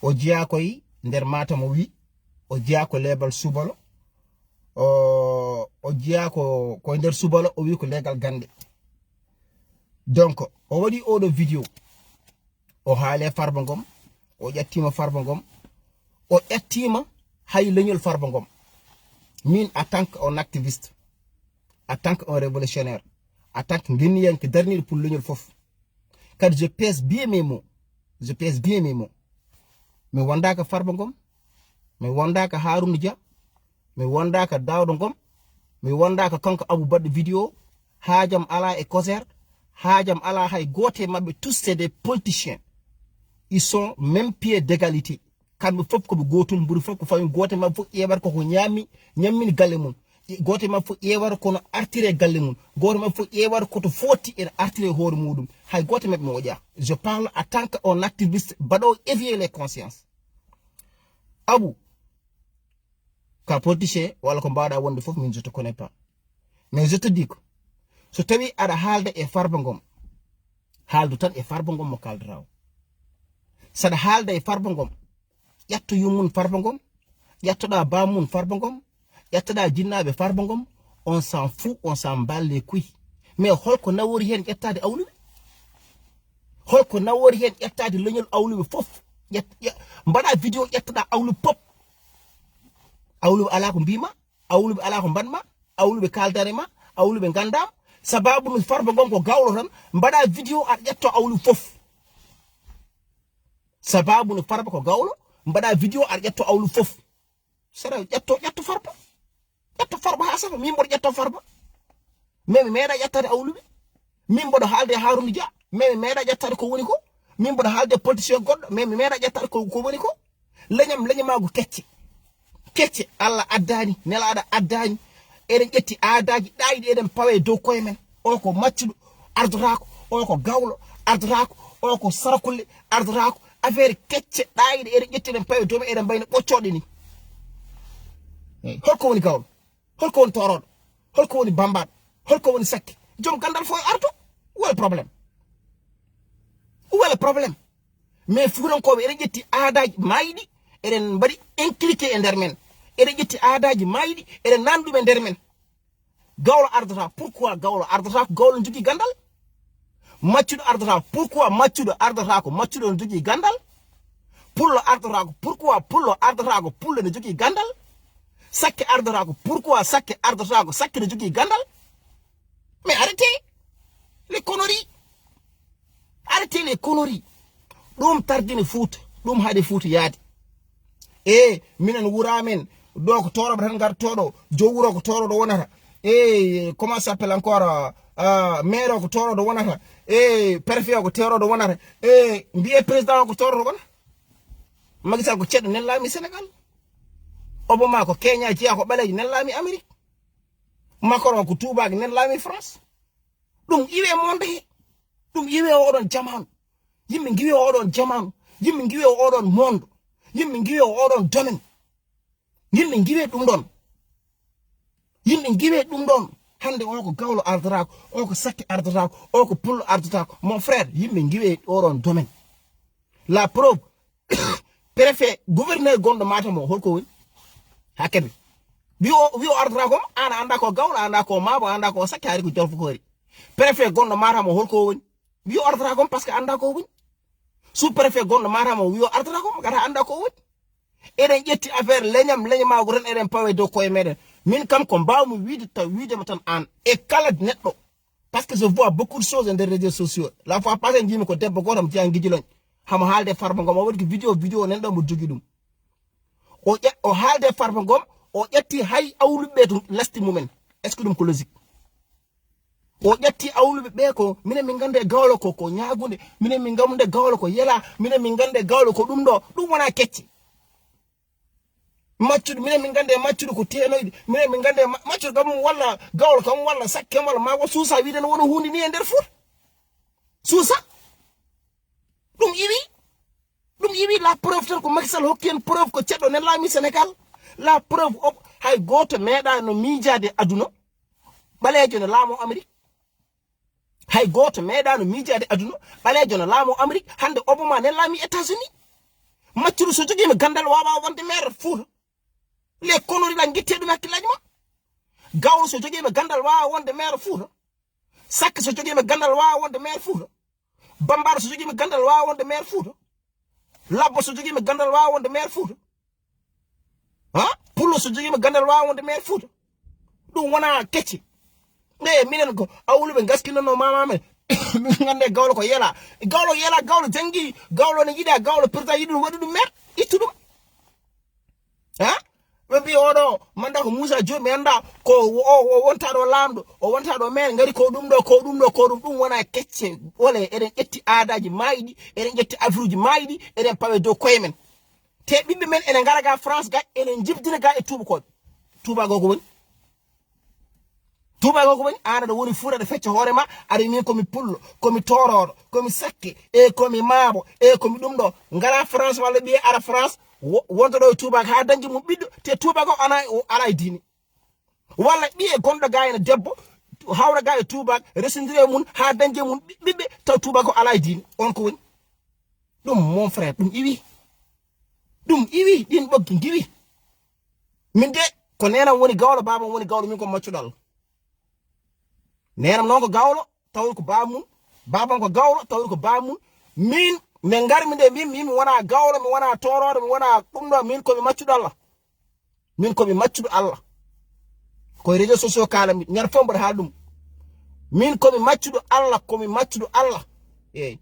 o jiya koy nder mata mo wi o jiya ko lebal Soubalo o jiya ko nder Soubalo o wi ko legal gande. Donc o wadi odo video o haale Farba Ngom o ƴattima Farba Ngom o ƴattima hay leñol Farba Ngom. Min en tant qu'un activiste, en tant qu'un révolutionnaire, en tant que guinéen qui dernier pour leñol fof, car je pèse bien mes mots, je pèse bien mes mots. Mais wanda ka Farba Ngom, mais wanda ka Harouna Dia, mais wanda ka Daouda Ngom, mais wanda ka kanko Abou Badde vidéo, hajam ala e Koser, hajam ala hay gote mabbe, tous c'est des politiciens. Ils sont même pied d'égalité. Kambe fop ko gotul mburu fop ko fami gote mabbe fo ebar ko nyammin galle mun. Gote mabbe fo ewar ko no artire galle mun. Gote mabbe fo ewar ko to foti en artire hoore mudum. Hay gote mabbe mo dia. Je parle en tant qu'un activiste bado éveiller les consciences. Abou ka politicien wala ko mbada wonde fof min je te connais pas. Mais je te dis que so tawi ada haalde e Farba Ngom, haaldu tan e Farba Ngom mo kaldraw. Sada haalde e Farba Ngom, yatto yumun Farba Ngom, yattoda bamun Farba Ngom, yattoda jinnabe Farba Ngom, on s'en fout, on s'en bat les couilles. Mais holko nawori hen yettade awluɓe, holko nawori hen yettade leñol awluɓe fof, mbaɗa vidéo yettoda awlu pop, awluɓe ala ko mbima, awluɓe ala ko mbanma, awluɓe kaldarema, awluɓe gandam, sababu no Farba Ngom ko Gawlo tan mbaɗa vidéo a ƴetto awlu fof. Sababu no Farba ko Gawlo mbaɗa vidéo a ƴetto awlu fof. Sara ƴetto Farba, ƴetto Farba ha safa min mboɗo ƴetto Farba, mais mi meeɗa ƴettade awluɓe, min mboɗo haalde Harouna Dia, mais mi meeɗa ƴettade ko woni ko, min mboɗo haalde politicien goɗɗo, mais mi meeɗa ƴettade ko woni ko. leñamago kecce Allah addani nelaɗo addani, eɗen ƴetti aadaji ɗayiɗi eɗen pawe dow koye men. O ko maccuɗo ardotako, o ko Gawlo ardotako, o ko Sarakulle ardotako, affaire kecce ɗayiɗi eɗen ƴetti eɗen pawe dow men eɗen mbayno ɓoccoɗe ni. Holko woni Gawlo, holko woni toroɗo, holko woni bambaɗo, holko woni sakke, joom gandal fo e arto. Où est le problème? Où est le problème? Mais fuurankoɓe eɗen ƴetti aadaji mayiɗi eɗen mbaɗi impliqué e nder men, eɗen ƴetti aadaji mayiɗi eɗen nanɗuɓe nder men. Gawlo ardata, pourquoi Gawlo ardata ko Gawlo jogui gandal? Maccuɗo ardata, pourquoi maccuɗo ardata ko maccuɗo ne jogui gandal? Pullo ardata ko pourquoi pullo ardata ko pullo ne jogui gandal? Sakke ardata ko pourquoi sakke ardata ko sakke ne jogui gandal? Mais arrêtez les conneries, arrêtez les conneries. Ɗum tardini Fouta, ɗum haade Fouta yaade. Minen wuramen do ko toroɓe tan gartoɗo, jow wuro ko toroɗo wonata, comment ça s'appelle encore, maire o ko toroɗo wonata, préfet o ko toroɗo wonata, mbiye président o ko toroɗo wona. Macky Sall ko ceɗɗo nen laami Sénégal, Obama ko Kenya jeeya ko ɓaleji nen laami Amérique, Macron ko tubaki nen laami France. Ɗum iwe monde he, ɗum iwe oɗon jamanu, yimɓe giwe oɗon jamanu, yimɓe giwe oɗon monde, yimɓe giwe oɗon domaine, yimɓe giwe ɗum ɗon, yimɓe giwe ɗum ɗon. Hande o ko Gawlo ardotako, o ko sakke ardotako, o ko pullo ardotako. Mon frère, yimɓe giwe oɗon domaine. La preuve, préfet gouverneur gonɗo Matam o holko woni ha Kebe, wi o ardotako, an anda ko Gawlo, anda ko Mabo, anda ko sakke, hari ko Jolfo Kori. Préfet gonɗo Matam o holko woni, wi o ardotako parce que anda ko woni. Sous préfet gonɗo Matam o wi o ardotako gata anda ko woni. Eɗen ƴetti affaire leñamago tan eɗen pawe dow koye meɗen. Min kam ko mbawmi widema tan an e kala neɗɗo, parce que je vois beaucoup de choses dans les réseaux sociaux. La fois passé jimi ko debbo goto mo jeeya guidiloñ hamo haalde Farba Ngom, o waɗi ko vidéo nanɗo mo jogui ɗum, o haalde Farba Ngom, o ƴetti hay awluɓe to lasti mumen. Est ce que ɗum ko logique? O ƴetti awluɓe ɓe ko minen min gande Gawlo ko ñagunde, minen min gamde Gawlo ko yela, minen min gande Gawlo ko ɗum ɗo, ɗum wona kecce. Maccuɗo minen min gande maccuɗo ko tenoyde, minen min gande maccuɗo kam walla Gawlo kam walla sakke walla mago suusa wiide no wona hunde ni e nder Fouta. Suusa ɗum iwi la preuve tan ko Macky Sall hokki en preuve ko ceɗɗo nen laami Sénégal. La preuve hay goto meeɗa no miijade aduna ɓaleejo no laamo Amérique, hay goto meeɗa no miijade aduna ɓaleejo no laamo Amérique. Hande Obama nen laami États-Unis, maccuɗo so jogima gandal wawa wonde maire Fouta le konori la guitteɗum hakkillaji ma Gawlo so jogima gandal wawa wonde maire Fouta Sakke so jogima gandal wawa wonde maire Fouta Bambara so jogima gandal wawa wonde maire Fouta Labbo so jogima gandal wawa wonde maire Fouta Pullo so jogima gandal wawa wonde maire Fouta ɗum wona kecce minen ko awluɓe gaskinono mama men min gande Gawlo ko yela Gawlo jangi Gawlo ne yiɗa Gawlo président yiɗi ɗum waɗi ɗum maire ittu ɗum ɓe mbi oɗo manda ko Moussa Diop mi anda ko o wonta ɗo lamɗo o wonta ɗo maire ngari ko ɗum ɗum wona kecce wole eɗen ƴetti aadaji mayiɗi eɗen ƴetti afruji mayiɗi eɗen pawe dow koye men te ɓiɓɓe men ene ngara ga France ga enen jibdina ga e tubakoɓe tubago ko woni an aɗa woni Fouta aɗa fecca hoorema aɗa min komi pullo komi toroɗo komi sakke komi maabo komi ɗum ɗo ngara France walla ɓiye ara France wonta ɗo e tubak ha dañji mum ɓiɗɗo te tubak o ala e diine walla ɓiye gonɗo ga ene debbo hawra ga e tubak resindire mum ha dañje mum ɓiɓɓe taw tubak o ala e diine on ko woni ɗum mon frère ɗum iwi ɗin ɓoggi giwi min de ko nenam woni Gawlo babam woni Gawlo min ko maccuɗal nenam noon ko Gawlo tawol ko bamum babam ko Gawlo tawol ko bamum min min ngari min de mi wona Gawlo mi wona toroɗo mi wona ɗum ɗo min komi maccuɗo Allah koye réseaux sociaux kala mi ñande fof mbaɗa ha ɗum min komi maccuɗo Allah eyi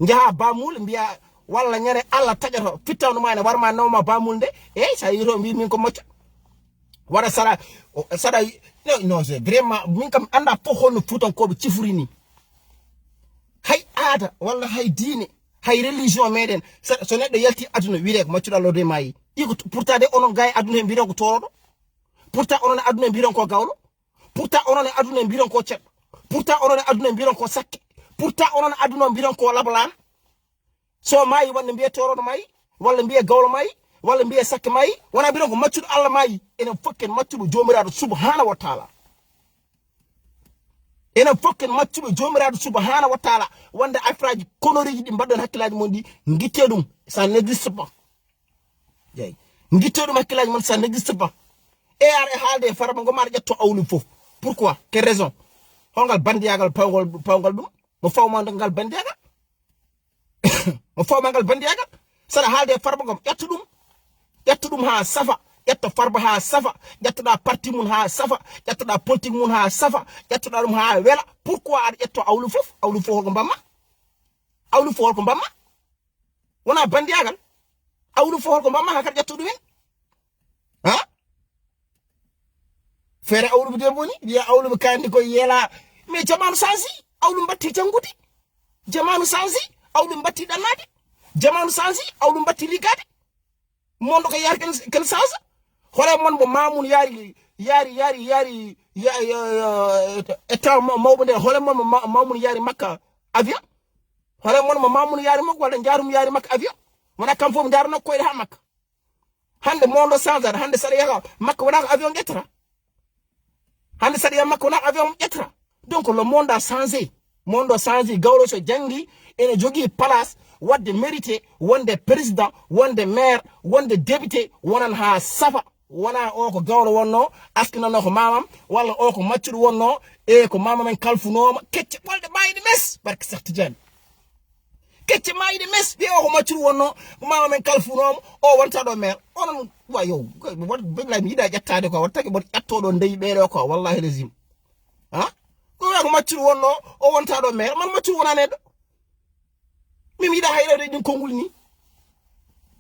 jaha bamule mbiya walla ñande Allah taƴato fittawno ma ene warma nawma bamul nde sa yito mbi min ko macca waɗa saɗa non c'est vraiment min kam anda fof holno Fuutankoɓe cifori ni hay aada walla hay diine hay religion meɗen so neɗɗo yalti aduna wiire ko maccuɗo Allah de mayi iko pourtant de onon gay aduna en mbiron ko toroɗo pourtant onon e aduna en mbiron ko Gawlo pourtant onon e aduna en mbiron ko ceɗɗo pourtant onon e aduna en mbiron ko sakke pourtant onon e aduna mbiron ko labalan so mayi wonde mbiye toroɗo mayi walla mbiye Gawlo mayi walla mbiye sakke mayi wona mbiron ko maccuɗo Allah mayi enen fokken maccuɓe jomiraɗo subhanahu wa taala wonde affaire konoriji ɗi mbaɗɗon hakkillaji mon ɗi guitte ɗum ça n'existe pas yeyi guitte ɗum hakkillaji mon ça n'existe pas ara haalde e Farba Ngom aɗa ƴetto awlu fof pourquoi quelle raison holngal bandiyagal pawgol ɗum mo fawma ngal bandiyagal saɗa haalde e Farba Ngom ƴetto ɗum ha safa ƴetto Farba ha safa ƴettoɗa parti mum ha safa ƴettoɗa politique mum ha safa ƴettoɗa ɗum ha wela pourquoi aɗa ƴetto awlu fof holko mbamma wona bandiyagal awlu fof holko mbamma ha kadi ƴetto ɗumen feere awluɓe de boni wiya awluɓe kandi koye yeela mais jamanu changi awlu batti janggude jamanu changi awlu batti ɗannade jamanu changi awlu batti liggade mondo ko yaari ken change hore mon mo mamun yaari état mawɓe nde hole mon mo mamun yaari makka avion hole mon mo mamun yaari makko walla jaarum yaari makka avion wona kam fof darno koyɗe ha makka hande mondo change hande saɗa yaha makka wona ko avion ƴettata hande saɗa yaha makka wona ko avion ƴettata donc le monde a changé Gawlo so jangi ene jogui place wadde mérité wonde président wonde maire wonde député wonan ha safa wona o ko Gawlo wonno askinanno ko mamam walla o ko maccuɗo wonno ko mama men kalfunoma kecce ɓolɗe mayiɗe mes barke Cheikh Tidiane kecce mayiɗe mes ɓe o ko maccuɗo wonno ko mama men kalfunoma o wonta ɗo maire onon wayo billahi mi yiɗa ƴettade ko wattake ɓoɗo ƴettoɗo ndeyi ɓeɗo ko wallahi lazim ko maccuɗo wonno o wonta ɗo maire man maccuɗo wona neɗɗo mi yiɗa hay rewde ɗin konngol ni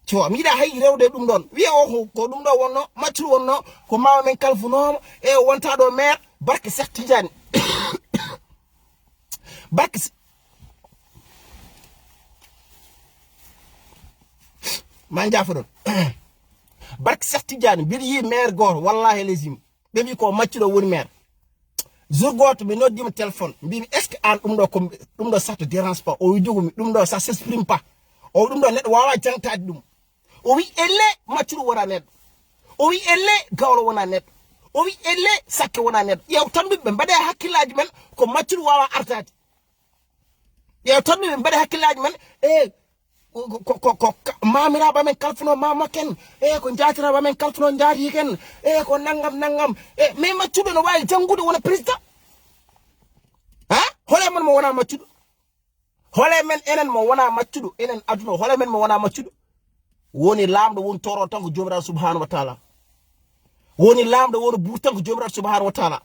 to mi yiɗa hay rewde ɗum ɗon wiya o ko ɗum ɗo wonno maccuɗo wonno ko mama men kalfunoma o wonta ɗo maire barke Cheikh Tidiane barke ma jaafa ɗon barke Cheikh Tidiane mbiɗa yi maire goto wallahi lazim ɓe mbi ko maccuɗo woni maire jour goto mi noddima téléphone mbimi est ce que an ɗum ɗo ça te dérange pas o wi jogumi ɗum ɗo ça s'exprime pas o ɗum ɗo neɗɗo wawa jangtade ɗum o wi elle maccuɗo wona neɗɗo o wi elle Gawlo wona neɗɗo o wi elle sakke wona neɗɗo ƴeew tan ɓe mbaɗe hakkillaji men ko maccuɗo wawa artade ƴeew tan ɓe mbaɗe hakkillaji men ko mamiraɓe men kalfuno mama ken ko jatiraɓe men kalfuno jaati ken ko nangam mais maccuɗo no wawi janggude wona président ha hole men mo wona maccuɗo hole men enen mo wona maccuɗo enen aduna hole men mo wona maccuɗo woni lamɗo woni toro tan ko jomiraɗo subhanahu wa taala woni lamɗo woni buur tan ko jomiraɗo subhanahu wa taala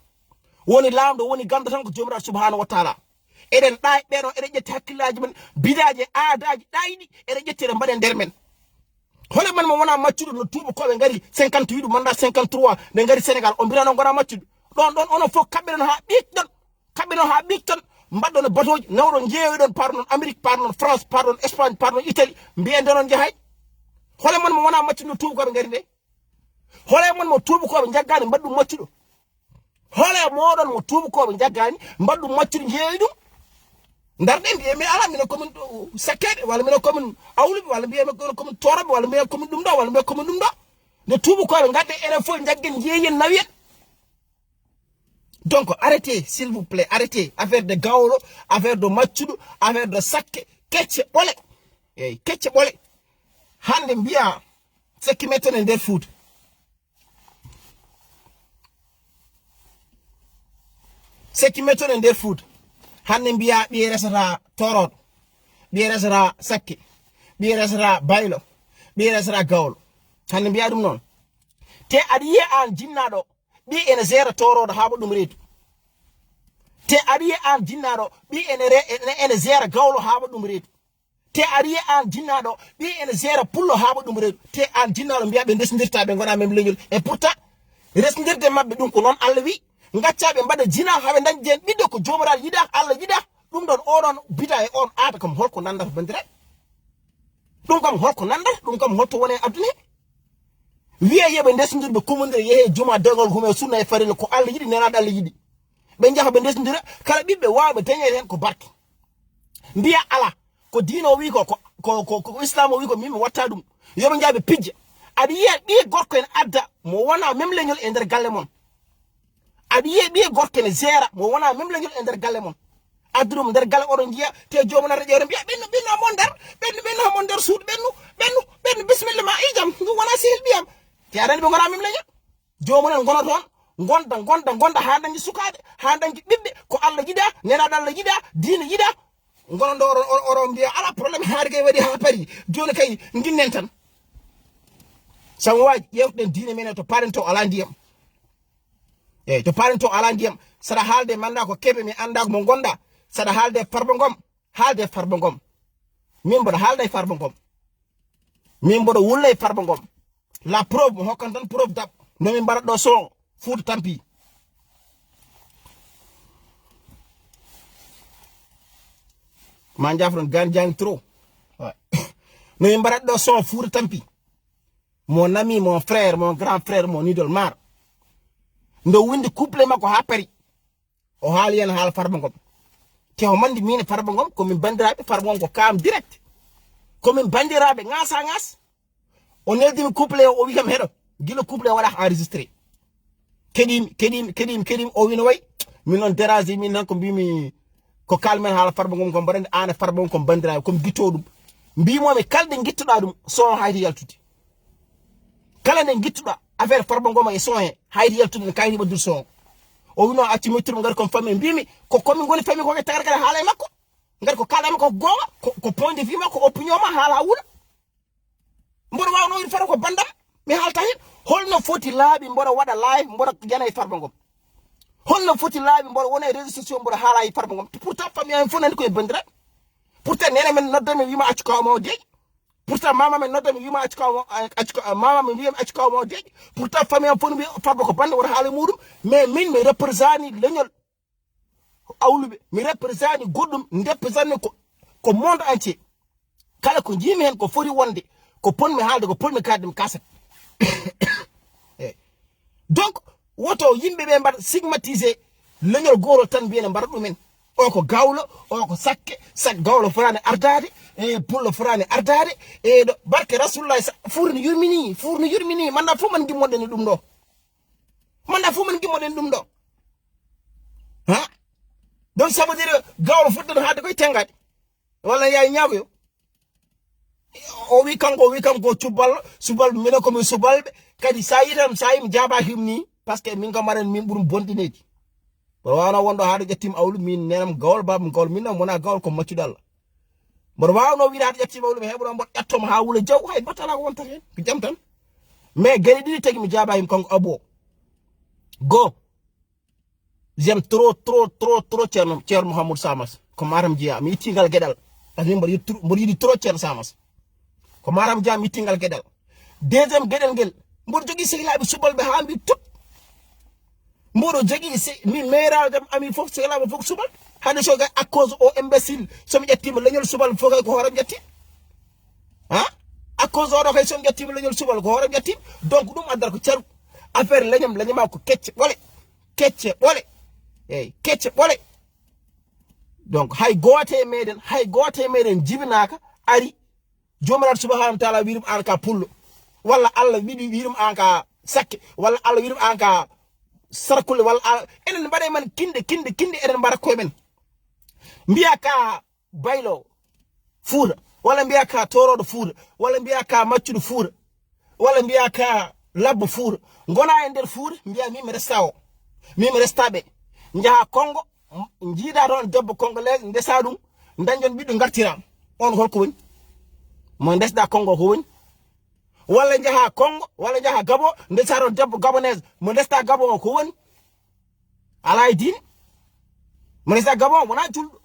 woni lamɗo woni ganda tan ko jomiraɗo subhanahu wa taala eɗen ɗay ɓeɗo eɗen ƴetti hakkillaji men bidaji aadaji ɗayɗi eɗen ƴetti eɗen mbaɗe nder men hole men mo wona maccuɗo no tuuba koɓe gari 58 manda 53 nde gari sénégal o mbirano gona maccuɗo ɗon onon fof kaɓɓeɗon ha ɓiikɗon kaɓɓeɗon ha ɓiikɗon mbaɗɗon e batoji nawɗon jeewiɗon parɗon amérique parɗon france parɗon espagne parɗon italie mbiyen ndenon jahay hole men mo wona maccuɗo no tuuba koɓe gari nde hole mon mo tuuba koɓe jaggani mbaɗɗum maccuɗo hole moɗon mo tuuba koɓe jaggani mbaɗɗum maccuɗo jeewi ɗum darɗe mbiye mi ala mino commune sakkede walla mino commune awluɓe walla mbiye mino commune toroɓe walla mbiye commune ɗum ɗo walla mbiye commune ɗum ɗo nde tuuba koɓe gadde enen fof jaggen jeeyen nawiyen donc arrêtez s'il vous plaît arrêtez affaire de gawlo affaire de maccuɗo affaire de sakke kecce ɓole eyyi kecce ɓole hande mbiya sakki metten e nder Fouta sekki meton e nder Fouta hande mbiya ɓiye resata toroɗo ɓiye resata sakke ɓiye resata baylo ɓiye resata gawlo hande mbiya ɗum noon te aɗa yiya an jinnaɗo ɓi ene gera toroɗo haɓa ɗum reedu te aɗa yiya an jinnaɗo ɓi ene gera gawlo haɓa ɗum reedu te aɗa yiya an jinnaɗo ɓi ene gera pullo haɓa ɗum reedu te an jinnaɗo mbiya ɓe ndesdirta ɓe gona mem leñol et pourtant resdirde mabɓe ɗum ko noon Allah wi ngaccaɓe mbaɗa jina haɓe dañi hen ɓiɗɗo ko jomiraɗo yiɗa Allah yiɗa ɗum ɗon oɗon bida e on aada kam holko nandata bandiraɓe ɗum kam holko nandata ɗum kam holto wone aduna wiye yeɓe ndesdirɓe commodire yeehe juma degol hume sunna e farilla ko Allah yiɗi nenaɗo Allah yiɗi ɓe jaaha ɓe ndesdira kala ɓiɓɓe wawɓe dañede hen ko barke mbiya ala ko diino wi ko islam o wi ko min mi watta ɗum yoɓe jaaɓe pijja aɗa yiya ɓiye gorko en adda mo wona même leñol e nder galle mon aɗa yiya ɓiye gorko ne gera mo wona même leñol e nder galle mon adduɗum nder galle oɗon jiya te jomunata ƴewre mbiya ɓennu hamon nder ɓennu hamon nder suudu ɓennu bisimilla ma ijam ɗum wona sehil ɓiyam te aɗani ɓe gona même leñol jomunen gona toon gonda ha dañi sukaɓe ha dañi ɓiɓɓe ko Allah yiɗa nenaɗo Allah yiɗa diina yiɗa gono ɗo oɗon mbiya ala probléme haade kay waɗi ha paari joni kay ginnen tan sabu waji ƴewtuɗen diine men to parento ala ndiyam eyyi to parento ala ndiyam saɗa haalde manda ko keɓe mi anda mo gonda saɗa haalde Farba Ngom haalde Farba Ngom min mboɗo haalda e Farba Ngom min mboɗo wulla e Farba Ngom la preuve mo hokkan tan preuve dab nomin mbaɗat ɗo son Fouta tampi ma jafron gan jang trop nomin mbaɗat ɗo son Fouta tampi mon ami mon frère mon grand frère mon idole mar ndo windi couple makko ha pari o haali hen haala Farba Ngom te o mandi min Farba Ngom komin bandiraɓe Farba Ngom ko kam direct komin bandiraɓe ngasa ngas o neldimi couple o wi kam heɗo guila couple o waɗa enregistré keɗimi o wino way min noon dérange min tan ko mbimi ko kalmen haala Farba Ngom ko mbaɗande an e Farba Ngom ko bandiraɓe komi guitto ɗum mbimomi kalɗe guittoɗa ɗum son hayti yaltude kala nde guittuɗa affaire Farba Ngom e son he hayti yaltude ne kayni ɓaddude son o wino acci mettuɗum ngari komi famille mbimi ko komin goni famille koke tagata kala haala e makko ngari ko kalɗa makko ko gonga ko point de vue makko opinion ma haala wuula mboɗo wawno wiide fata ko bandam mi haalta hen holno foti laaɓi mboɗo waɗa live mboɗo jana e Farba Ngom holno foti laaɓi mboɗo wona e réseaux sociaux mboɗo haala e Farba Ngom pourtant famille amen fof nandi koye bandiraɓe pourtant nene men noddami wima accu kawma o deeƴi pourtant mama men noddami wima accu kawma mama men wiyami accu kawma o deeƴi pourtant famille am fof no mbiya Farba ko bande woto haala e muɗum mais min mi représente leñol awluɓe mi représente goɗɗum représente ko monde entier kala ko jimi hen ko foti wonde ko ponmi haalde ko ponmi kadde mi kasat donc woto yimɓeɓe mbaɗa stigmatisé leñol gotol tan mbiyene mbaɗa ɗumen o ko gawlo o ko sakke gawlo forani ardade e pullo forani ardade e ɗo barke rasulullah fuuri no yurmini manda fof man gimmoɗen ɗum ɗo ha donc ça veut dire gawlo fuɗɗata haade koye tengade walla yayi ñaagoyo o wi kanko subal mino ko mi subalbe kadi sayim jaba himni parce que min gamaren min burum bondinedi bo wana wondo haade jettim awlu min nenam gawol babam gawol min mona gawol ko maccudal bo wawno wi haade jettim awlu mi hebudo mbot ettom ha wula jaw hay batala ko wonta hen ko jam tan mais gari didi tagi mi jaba him kanko abo go j'aime trop Thierno Mouhamadou Samas ko maram jiya mi tingal gedal ani mbo yidi trop Thierno Samas ko maram jiya mi tingal gedal deuxième gedel ngel mbo jogi sehilabe subalbe ha mbi tut mbo jogi mi meral dem ami fof sehilabe fof subal hande so à cause au imbécile so mi jettima leñol subal fof ko horam jetti ha à cause o do kay so mi jettima leñol subal ko horam jetti donc dum andar ko ciaru affaire leñama ko kecce bole kecce bole donc hay gote meden jibinaka ari jomiraat subhanahu wa ta'ala wirum an ka pullo walla Allah wirum an ka sakke walla Allah wirum an ka sarkule walla enen mbade man kinde enen mbara koy men mbiya ka baylo fuuda walla mbiya ka torodo fuuda walla mbiya ka maccudo fuuda walla mbiya ka labbo fuuda gona e nder fuuda mbiya mimi restabe njaha Kongo jiida don debbo congolais ndesa dum dañjon biddo gartiram on holko woni mo ndesda Kongo ko woni walla njaha Kongo walla njaha Gabo ndesa don debbo gabonaise mo ndesda Gabo ko woni ala din mo ndesda Gabo wona juldo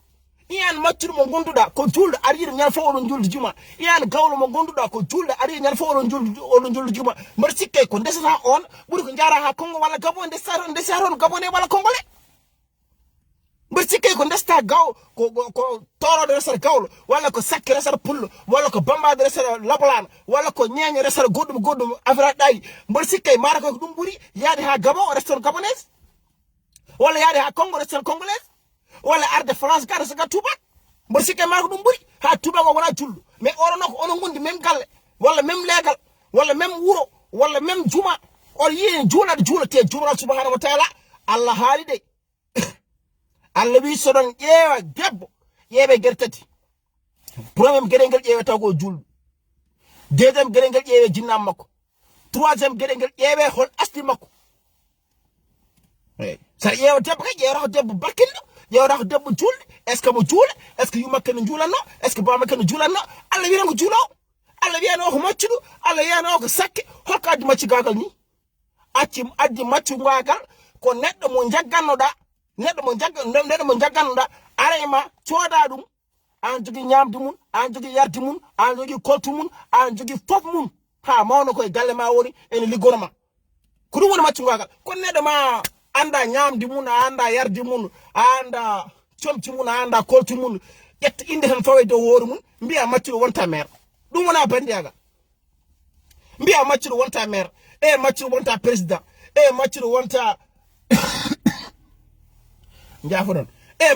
iyan maccudo mo gonduda ko juldo ari nyal fo on juldo juma iyan gawlo mo gonduda ko juldo ari nyal fo on juldo juma mbar sikke ko ndesata on buri ko njara ha Kongo walla Gabo ndesa don Gabonais walla Congolais mbar sikke ko ndesta gaw ko toro de resar gawlo walla ko sakke resar pullo walla ko bamba de resar lablan walla ko nyenye resar goddum afra day mbar sikke mara ko dum buri yaade ha Gabo resar Gabonais walla yaade ha Congo resar Congolais wala arde France gar sa tuba mbar sikke mara ko dum buri ha tuba ko wala jullu mais orono ko onon gondi même galle walla même legal walla même wuro walla même juma or yi julate jumra subhanahu wa ta'ala Allah halide Allah wi sodon yewa debbo yebe gertati premier gerengel yewe tago juldu deuxième gerengel yewe jinnam makko troisième gerengel yewe hol asli makko sa yewa debbo kay yewa debbo bakillo yewa ko debbo julde est ce que mo juula est ce que yuma ken juulanno est ce que bama ken juulanno Allah wi ngo juulo Allah wi no ko maccudu Allah wi no ko sakke hokkaadi macci gagal ni addi maccu gagal ko neddo mo jaggannoda neddo mo jaggannoda arema cooda dum an jogi nyamdu mun an jogi yardi mun an jogi koltu mun an jogi fof mun ha mawno koy galle ma woni en liggonoma ko dum woni maccu gagal ko neddo ma anda nyamdi mun anda yardi mun anda chomti mun anda koltu mun yetta inde tan fawe do woru mun mbiya maccu wonta mer dum wona bandiaga mbiya maccu wonta mer maccu wonta président maccu wonta njafodon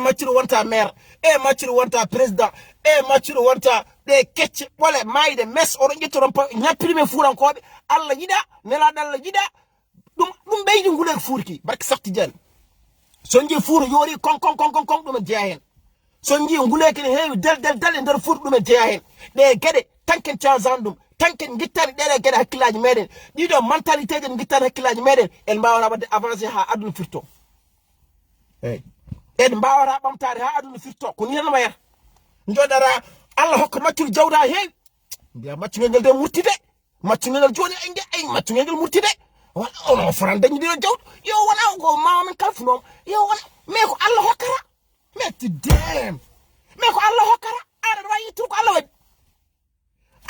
maccu wonta maire maccu wonta président maccu wonta de kecce bole mayde mes o jettoron ñappirime fuurankoɓe Allah yida nela dalla yida dum beydi ngulek fuurki barke sakti jan so nji fuuru yori kon dum jeya hen so nji ngulek ne heewi dal e nder fuur dum jeya hen de gede tanken chazan dum tanken gittani dere gede hakkilaji meden dido mentalité de gittani hakkilaji meden en mbawra wadde avancer ha aduna firto en mbawra bamtare ha aduna firto ko ni tan mayata jodara Allah hokka maccul jawda heewi biya maccu ngel de murtide maccu ngel joni ay maccu ngel murtide wala on fran dañu dina jawd yo wala ko mamen kalfunom yo wala me ko Allah hokkara me ti dem me ko Allah hokkara ara wayi tur ko Allah wadi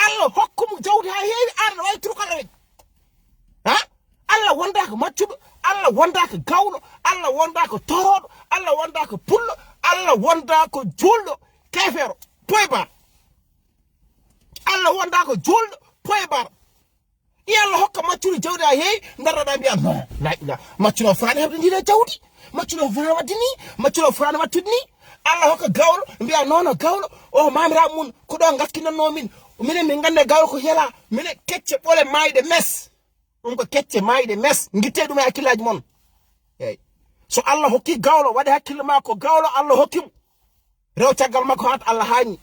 Allah hokkum jawdi ha heewi ara wayi tur ko Allah wadi ha Allah wonda ko maccudo Allah wonda ko gawlo Allah wonda ko torodo Allah wonda ko pullo Allah wonda ko juldo kefero poybar Allah wonda ko juldo poybar yalla hokka maccudo jawdi ha heewi darada mbiya non la ila maccudo faani hebde ndina jawdi maccudo faani waddi ni maccudo faani wattude ni Allah hokka gawlo mbiya nono gawlo o mamira mun ko do gaskinanno minen min gande gawlo ko yela minen kecce bole mayde mes ko kecce mayde mes ngitte dum e hakkilaji mon eyyi so Allah hokki gawlo wadi hakkille ma ko gawlo Allah hokkim rew tagal makko hat Allah haani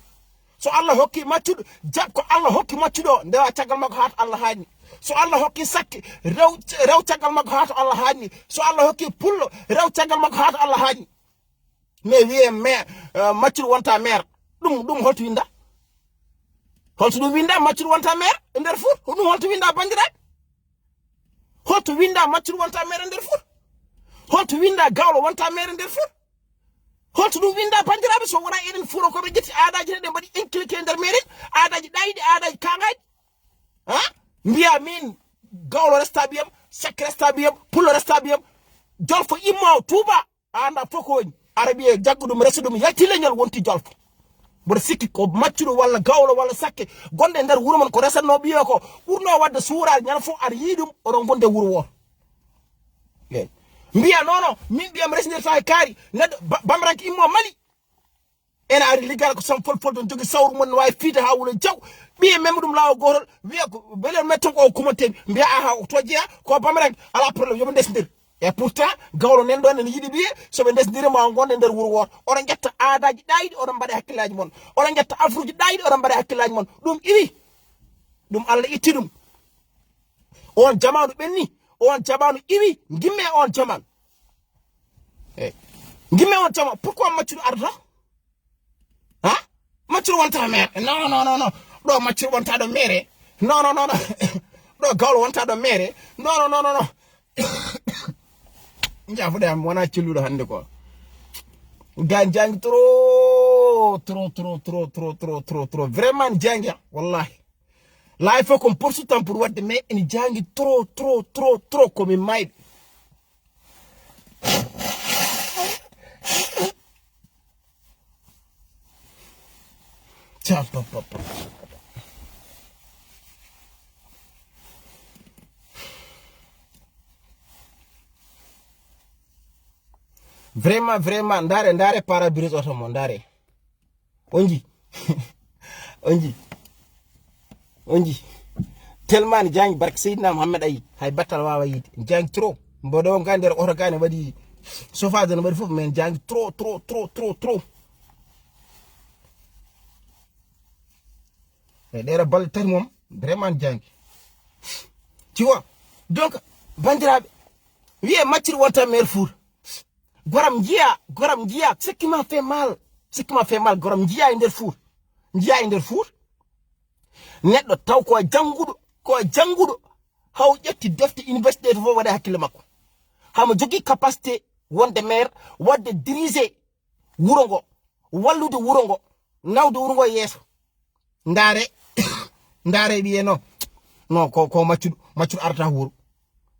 so Allah hokki maccudo jab ko Allah hokki maccudo ndewa tagal makko hat Allah haani so Allah hokki sakki rew tagal makko hat Allah haani so Allah hokki pullo rew tagal makko hat Allah haani mais wiye mais maccudo wonta maire dum holto winda holto dum winda maccudo wonta maire e nder Fouta dum holto winda bandiraɓe holto winda maccudo wonta maire e nder Fouta holto winda Gawlo wonta maire e nder Fouta holto dum winda bandiraɓe so wona enen Fouta ko be jetti aadaji de mbaɗi inculqué nder meɗen aadaji ɗayɗi aadaji kangaji ha mbiya min Gawlo resta biyam Seck resta biyam Pullo resta biyam Jolfo immo Touba anda fof ko woni arabiye jaggu ɗum resa ɗum yalti leñol wonti Jolfo mboɗo sikki ko maccuɗo walla Gawlo walla Sakke gonde nder wuro mon ko resatno ɓiye ko ɓurno wadde suurade ñande fof aɗa yii ɗum oɗon gonde wuro woto mbiya non min ɓiyam resdirta e kaari neɗɗo bamranke immo Mali ene ari liggal ko sam fol don jogi sawru mon wawi fiide ha wulo jaw ɓiye meme ɗum laawo gotol wiya ko beele metton ko kumanteɓe mbiya aha to jeeya ko bamranke ala probléme yoɓe ndesdir e pourtant Gawlo nen ɗon ene yiɗi ɓiye soɓe ndesdirima gonde nder wuro woto oɗon ƴetta aadaji ɗayɗi oɗon mbaɗa hakkillaji mon oɗon ƴetta afruji ɗayɗi oɗon mbaɗa hakkillaji mon ɗum iwi ɗum Allah itti ɗum on jamanu ɓenni on jamanu iwi gimme on jamanu gimme on jamanu pourquoi maccuɗo ardata ha maccuɗo wonta maire non ɗo maccuɗo wonta ɗo maire non ɗo Gawlo wonta ɗo maire non jafuɗe am wona celluɗo hande ko gan jangi trop vraiment jangi wallahi la il faut qu'on poursuit temps pour wadde mais en jangi trop komi mayɓe vraiment ndare parabrise oto mo ndare onji tellement ni jangi barke Seydina Muhammad ayi hay battal wawa yide jangi trop mbodo nga nder oto gane wadi sofade no wadi fof men jangi trop e dera bal tan mom vraiment jangi tu vois donc bandiraɓe wiye maccir wonta maire Fouta goram jiya ce qui m'a fait mal goram jiya e nder Fouta neɗɗo taw ko janguɗo haw ƴetti defte université to fof waɗa hakkille makko hamo jogui capacité wonde maire wadde diriger wuro ngo wallude wuro ngo nawde wuro ngo yeeso ndare ɓiye non ko maccuɗo arata wuro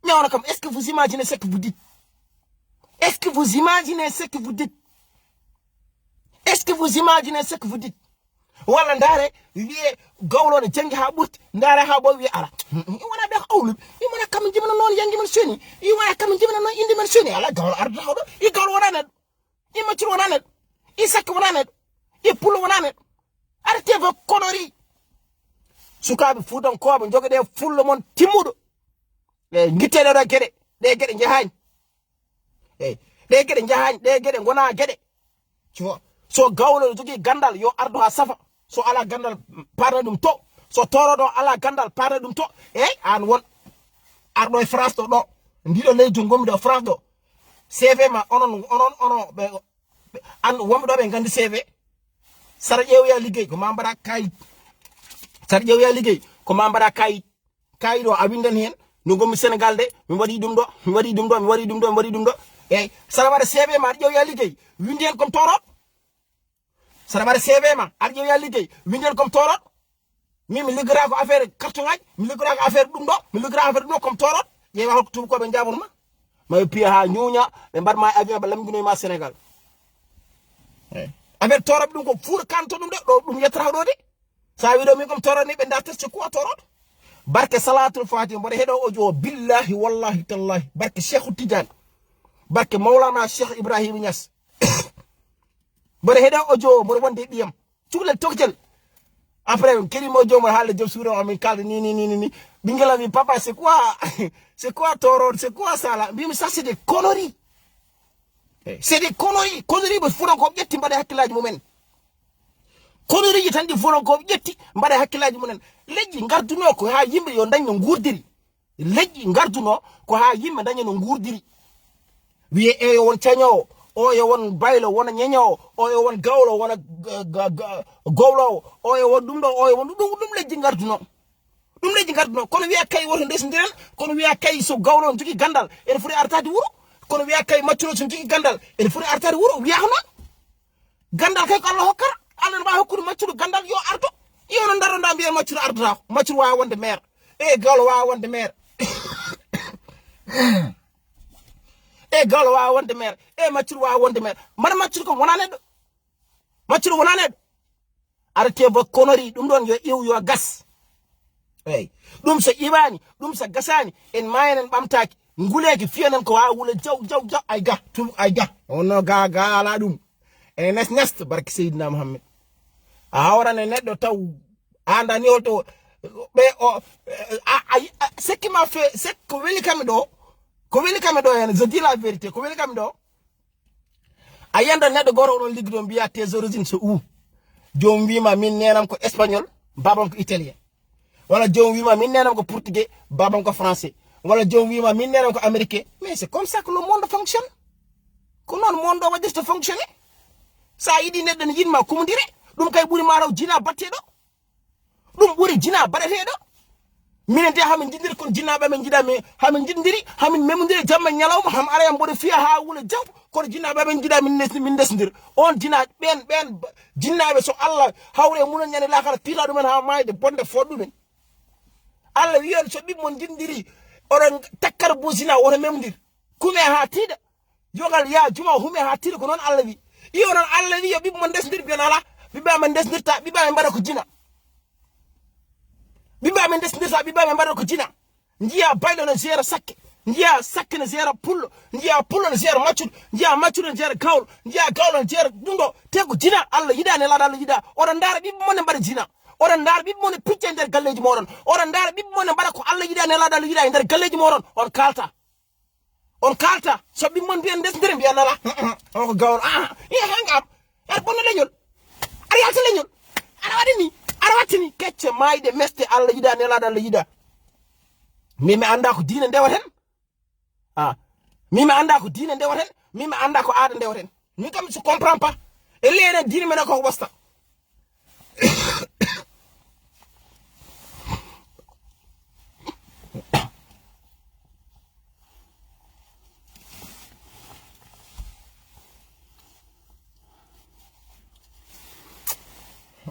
ñawna kam est ce que vous imaginez ce que vous dites est-ce que vous imaginez ce que vous dites walla ndare wiye Gawlo ne jangi ha ɓurti ndare ha bo wiye ala wona ɓe awlu wona kam jimana noon yangi men soni wona kam jimana noon indi men soni ala Gawlo arda hawɗo Gawlo wona neɗɗo maccur wona neɗɗo Sakke wona neɗɗo Pullo wona neɗɗo arrêtez vos conneries sukaɓe Fuutankoɓe jogoɗe fullo mon timmuɗo guitteɗe ɗo gueɗe ɗe gueɗe jahani ɗe gueɗe jahani ɗe gueɗe gona gueɗe tu vois so Gawlo jogui gandal yo ardo ha safa so ala gandal parna ɗum to so toroɗo ala gandal parna ɗum to an won arɗo e France ɗo ndiɗo leydi gommi ɗo France ɗo CV ma onon ɓe an wonɓe ɗo ɓe gandi CV sara ƴewya liggey ko ma mbaɗa kayit kayit o a windan hen no gommi Sénégal de mi waɗi ɗum ɗo eyyi sara waɗa CV ma aɗa ƴewya liggey windi hen comme toroɗo sara waɗa CV ma aɗa ƴewya liggey windi hen comme toroɗo min mi liggora ko affaire carton ngaji mi liggora ko affaire ɗum ɗo mi liggora affaire ɗum ɗo comme toroɗo ƴeewa holko tubakoɓe jabanuma maɓe piya ha ñuña ɓe mbaɗma avion ɓe lamguinoyma Sénégal affaire toroɓe ɗum ko Fouta kanto ɗum ɗo ɗum yettata ɗo de sa wi ɗo min comme toroɗo ni ɓe dartata c'est quoi toroɗo barke salatul fatih mboɗo heɗo audio billahi wallahi tallahi barke Cheikh Tidiane barke Maulana Cheikh Ibrahima Niass mboɗo heɗo audio mboɗo wonde ɓiyam cukalel tokjel après keɗima audio mo haalde joom suura amin kalde ni ɓinguelam wi papa c'est quoi toroɗo c'est quoi sala mbimi ça c'est des conneries ɓe Fuutankoɓe ƴetti mbaɗe hakkillaji mumen kono reji tan di fonon ko jetti mbade hakkilaji munen leji garduno ko ha yimbe yo dañno ngurdiri leji garduno ko ha yimbe dañno ngurdiri wiye e won caño o yo won baylo wona ñeño o yo won gawlo wona gawlo o yo won dum do o yo won dum leji garduno kono wiya kay woto ndesdiren kono wiya kay so gawlo on jogi gandal en foti artade wuro kono wiya kay macculo so jogi gandal en foti artade wuro wiya hono gandal kay ko Allah hokkara Allah ba hokkude macculo gandal yo arto yo non daronda mbiya macculo ardata macculo wa wonde maire e gawlo wa wonde maire e gawlo wa wonde maire e macculo wa wonde maire mara macculo ko wona neddo macculo wona neddo arate ba konori dum don yo iw yo gas hey dum so iwani dum so gasani en mayenen bamtaaki nguleki fiyanan ko wa wula jaw ay ga onno ga ala dum e nest barki sayyidina muhammad awrane neddo taw anda ni holto be o sekki ma fe sek ko weli kam do en je dis la vérité ko weli kam do ayanda neddo goro on ligdo biya tes origines so u jom wima min nenam ko espagnol babam ko italien wala jom wima min nenam ko portugais babam ko français wala jom wima min nenam ko américain mais c'est comme ça que le monde fonctionne ko non monde o wadiste fonctionner sa yidi neddo ni yinma kumudire dum kay buri maraw jina battedo dum buri jina baretedo minen de hamin jindir kon jinnabe men jida me hamin jindiri hamin memundire jamma nyalawma ham ara yam bode fiya ha wula jaw kon jinnabe men jida min desndir on jina ben jinnabe so Allah hawre munon nyane la kala tira dum ha mayde bonde foddumen Allah wiyon so bimmon jindiri oron takkar buzina wona memdir kume ha tida yogal ya juma hume ha tida ko non Allah wi iyo non Allah wi yo bimmon desndir bi ala biba men desndirta biba men bada ko jina biba men desndirta biba men bada ko jina njiya baylo na zera sakke njiya sakke na zera pullo njiya pullo na zera macul njiya macul na zera gawlo njiya gawlo na zera dungo tego jina Allah yida ne la Allah yida oron dara bimmon bada jina oron dar bimmon picce nder galleji moron oron dar bimmon bada ko Allah yida ne la Allah yida nder galleji moron on kalta so bimmon bien desndir bi anala on ko gawlo hangam bonno leñol ariata leñol ara watini kecce mayde meste Allah yida ne la Allah yida mimi anda ko diine ndewaten mimi anda ko diine ndewaten mimi anda ko aada ndewaten mi kam je comprends pas e leena diine men ko wasta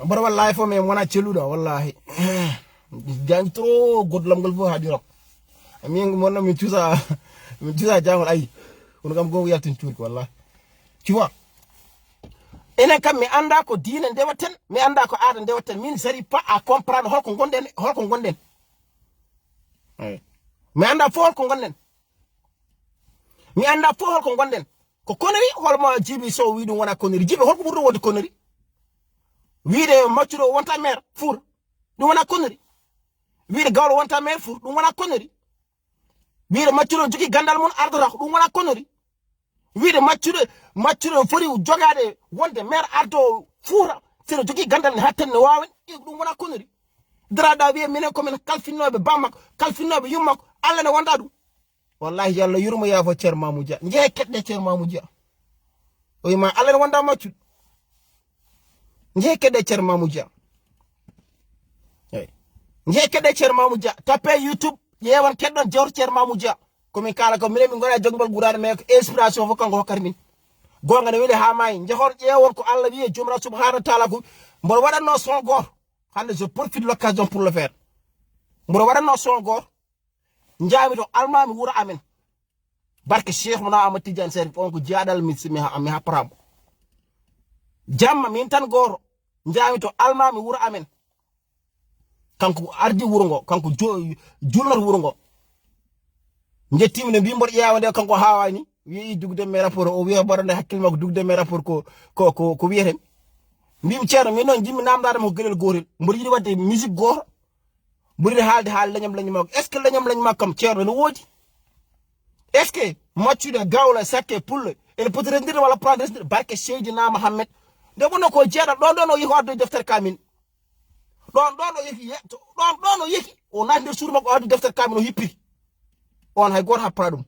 bara wallahi fo me mona celuda wallahi jang tro godlam gol fo hadiro ami monna mi tusa jangol ay on kam go yaltin turki wallahi tu vois enen kam mi anda ko diine ndewaten mi anda ko aada ndewaten min sari pas à comprendre holko gonden mi anda fo holko gonden ko koneri holmo jibi so wi dum wona koneri jibi holko burdo wodi koneri wiide maccudo wonta mer fur dum wona koneri wiide gawlo wonta mer fur dum wona koneri wiide maccudo jogi gandal mon ardata dum wona koneri wiide maccudo fori jogade wonde mer ardo fura seno jogi gandal ne hatten ne wawen dum wona koneri drada wiye minen ko men kalfinobe bammak kalfinobe yummak alla ne wonda dum wallahi yalla yurmo yaafo cer mamoudia nje kedde cer mamoudia o yima alla ne wonda maccudo nje kedde cer mamoudia nje kedde cer mamoudia tape youtube yewan keddon jawr cer mamoudia komi kala ko minen mi ngona jogbal gurade me ko inspiration fo kanko hokkar min gonga ne weli ha may njehor ƴewon ko Allah wiye jomra subhanahu wa ta'ala ko mbor wadanno son gor hande je profite de l'occasion pour le faire mbor wadanno son gor njami to almami wura amen barke cheikh mona amati jan ser on ko jaadal mi ha pram jamma min tan goro njami to almami wura amen kanko ardi wuro ngo kanko julnat wuro ngo jettimi ne bimbor ƴewande kanko hawani wi dugde me rapport o wi barande hakkil mako dugde me rapport ko wiyeten mbim ceerno min non jimmi namdade mo gelel gotel mbor yidi wadde musique goto mbor yidi haalde leñam mako est ce que leñam mako kam ceerno no wodi est ce que maccude gawla sakke pulle en peut rendir wala prendre barke Seydina Mohamed de bonno ko jeeda don o yiko addu defter kamin don o yiki don o yiki o na nder suudu makko addu defter kamin o hippi on hay goto happara dum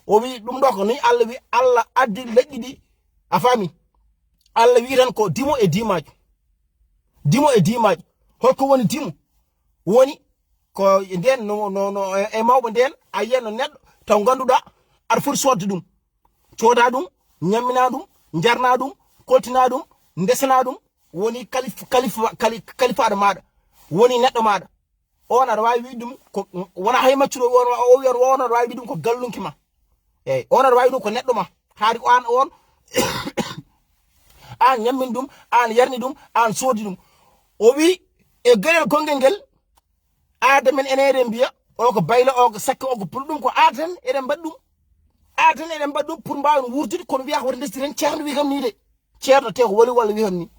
o wi dum do ko ni Allah wi Allah addi leddi di a fami Allah wi tan ko dimo e dimaaju holko woni dimo woni ko den no e mawbo den ayeno neddo taw ganduda ar fur sodde dum cioda dum nyamina dum jarna dum koltina dum ndesna dum woni kalifa maada woni neddo maada on ar wawi wi dum ko wona hay maccuro o wi on ar wawi wi dum ko gallunki ma on ar wawi dum ko neddo ma haari on an nyammin dum an yarni dum an sodi dum o wi e gelel gongel ngel adamen enere mbiya o ko bayla o ko sakka o ko pulɗum ko atan eden baddum pour mbawon wurdude kono wiya ko wonde destiren ceerno wi kam ni de ceerno te ko woli walla wi kam ni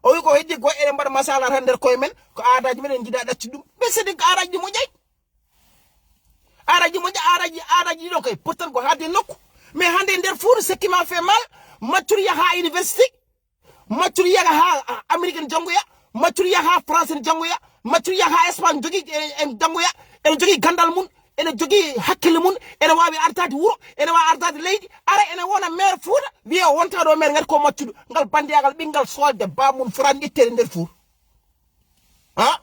o wi ko heddi go eden mbada masala tan nder koye men ko aadaji men en jida dacci dum be sedi ko aadaji mo jey aadaji do kay pourtant ko hadde nokku mais hande nder fuuru sekima fait mal matur yaha université matur yaha ha américaine jangoya matur yaha français jangoya matur yaha espagne jogi en jangoya en jogi gandal mun ene jogi hakkille mun ene wawi artade wuro ene wawi artade leydi ara ene wona maire fuuta wiya wonta do maire ngati ko maccudo ngal bandiyagal bingal solde bamun fran ittere nder fuur ha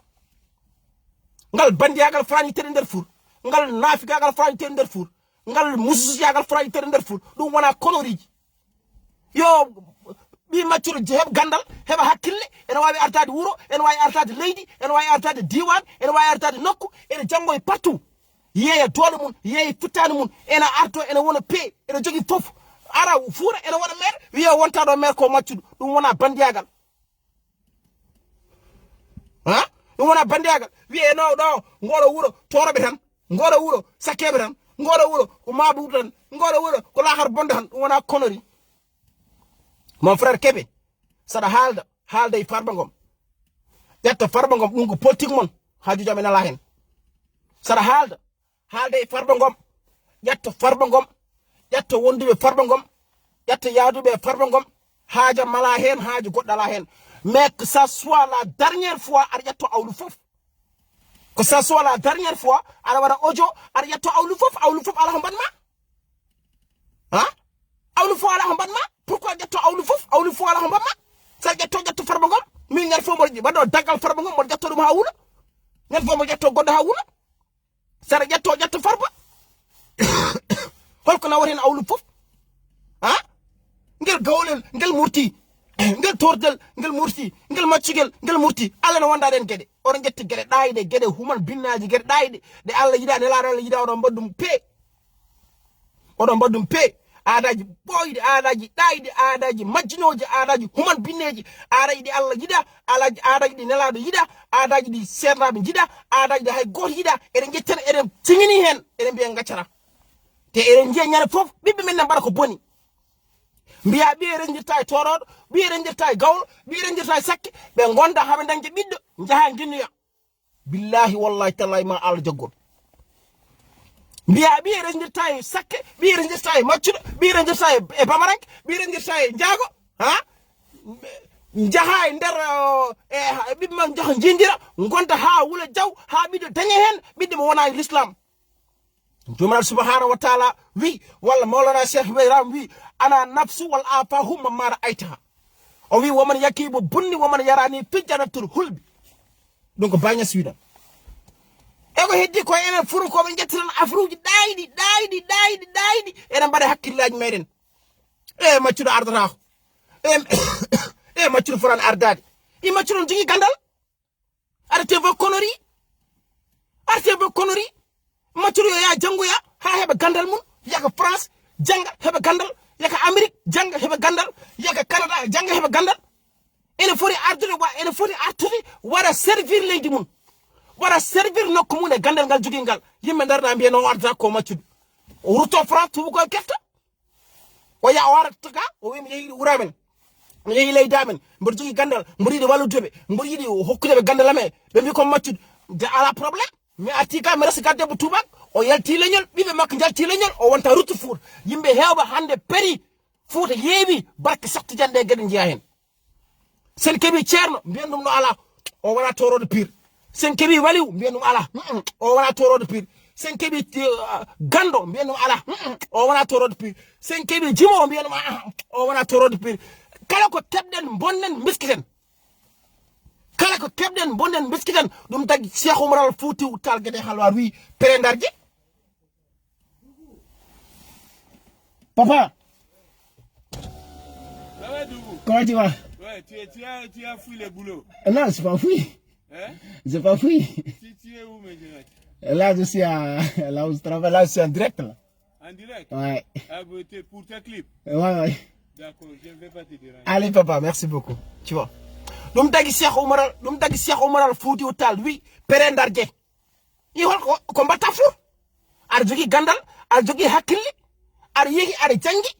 ngal bandiyagal fran ittere nder fuur ngal nafigagal fran ittere nder fuur ngal mususiyagal fran ittere nder fuur dum wona koloriji yo bi maccudo heb gandal heba hakkille ene wawi artade wuro ene wawi artade leydi ene wawi artade diwan ene wawi artade nokku ene jangoy partout yeya dole mun yeya fittani mun ena arto ene wona pe ene jogi fof ara fuura ene wona maire wiya wonta do maire ko maccudo dum wona bandiyagal ha dum wona bandiyagal wiya no do ngoro wuro torobe tan ngoro wuro sakebe tan ngoro wuro ko mabu tan ngoro wuro ko lahar bonde tan dum wona konori mon frère Kebe sada halda e Farba Ngom yetta Farba Ngom dum ko politique mon haaju jamen ala hen sada halda e Farba Ngom yetta Farba Ngom yetta wonduɓe Farba Ngom yetta yaaduɓe Farba Ngom haaja mala hen haaju goɗɗo ala hen mais que ça soit la dernière fois ar yetto awlu fof que ça soit la dernière fois ara wara audio ar yetto awlu fof ala ho banma ha awlu fof ala ho banma pourquoi yetto awlu fof ala ho banma sa yetto Farba Ngom min ngal fo mo wado dagal Farba Ngom mo yetto dum ha wula ngal fo mo yetto goddo ha wula sara yetto Farba holko na warin awlu fof ha ngel gawlel ngel murti ngel tordel ngel murti ngel maccigel ngel murti alla no wanda den gede on jetti gede daayde gede human binnaji gede daayde de alla yida ne laara alla yida on baddum pe aadaji boyde aadaji daayde aadaji majjinoje aadaji human binneji aadaji alla yida aadaji di nelaado yida aadaji di sernabe yida aadaji di hay goto yida eden jetten eden tingini hen eden biya ngaccara te eden je nyane fof bibbe men na barako boni mbiya bi eden jirta e torodo bi eden jirta e gawlo bi eden jirta e sakke be gonda habe danke biddo jaha ginnuya billahi wallahi tallahi ma Allah joggol mbiya bi eden jirta e sakke bi eden jirta e maccudo bi eden jirta e bamarank bi eden jirta e njaago ha jaha e nder bibbe man jaha jindira gonda ha wula jaw ha biddo dañe hen biddo mo wona l'islam Jumala subhanahu wa ta'ala wi wala Maulana Cheikh Bayram wi ana nafsu wal afahum mara aitaha o wi woman yakibu bunni woman yarani fijjanatul hulbi donc baña swida e ko heddi ko enen furu ko be jettiran afruji daydi enen bade hakkillaji meden e maccudo ardata e maccudo furan ardade i maccudo jogi gandal arte vo konori maccudo ya jangoya ha heba gandal mun yaka France janga heba gandal yaka Amerique janga heba gandal yaka Canada janga heba gandal ene fori artude wara servir leydi mun wara servir nokku mun e gandal ngal jogi ngal yimbe darna mbiya no warta ko maccudo o ruto France tubu ko kefta o ya warta ka o wi mi yehi uramen mi yehi leydamen mbo jogi gandal mbo yidi walludebe mbo yidi hokkude gandal ame be bi ko maccudo de ala problème mi atika mi resi gadde bu tubak o yalti leñol bibe makko jalti leñol o wonta rutu fuur yimbe hewba hande peri fuuta yeewi barke sakti jande gede jiya hen sen kebi ceerno mbiyen ɗum no ala o wona torode pire sen kebi waliw mbiyen ɗum ala o wona torode pire sen kebi gando mbiyen ɗum ala o wona torode pire sen kebi jimo mbiyen ɗum o wona torode pire kala ko keɓɗen bonnen biskiten kala ko keɓɗen bonnen biskiten ɗum tagi Cheikh Oumar Al Fouti Tall Guédé Halwar wi perendarje papa. Comment tu vas? Ouais, tu as fouillé le boulot. Non, c'est pas fouillé. Hein? C'est pas fouillé. Tu es où maintenant? Là, je suis là où je travaille, là, je suis en direct. Là. En direct? Ouais. Ah, pour ta clip? Ouais. D'accord, je ne vais pas te déranger. Allez, papa, merci beaucoup. Tu vois. Dum tagi Cheikh Oumar Al Fouti Tall wi perendarje. I hol ko mbatta fu. Ar jogi gandal, ar jogi hakkille, ar yehi ar jangi.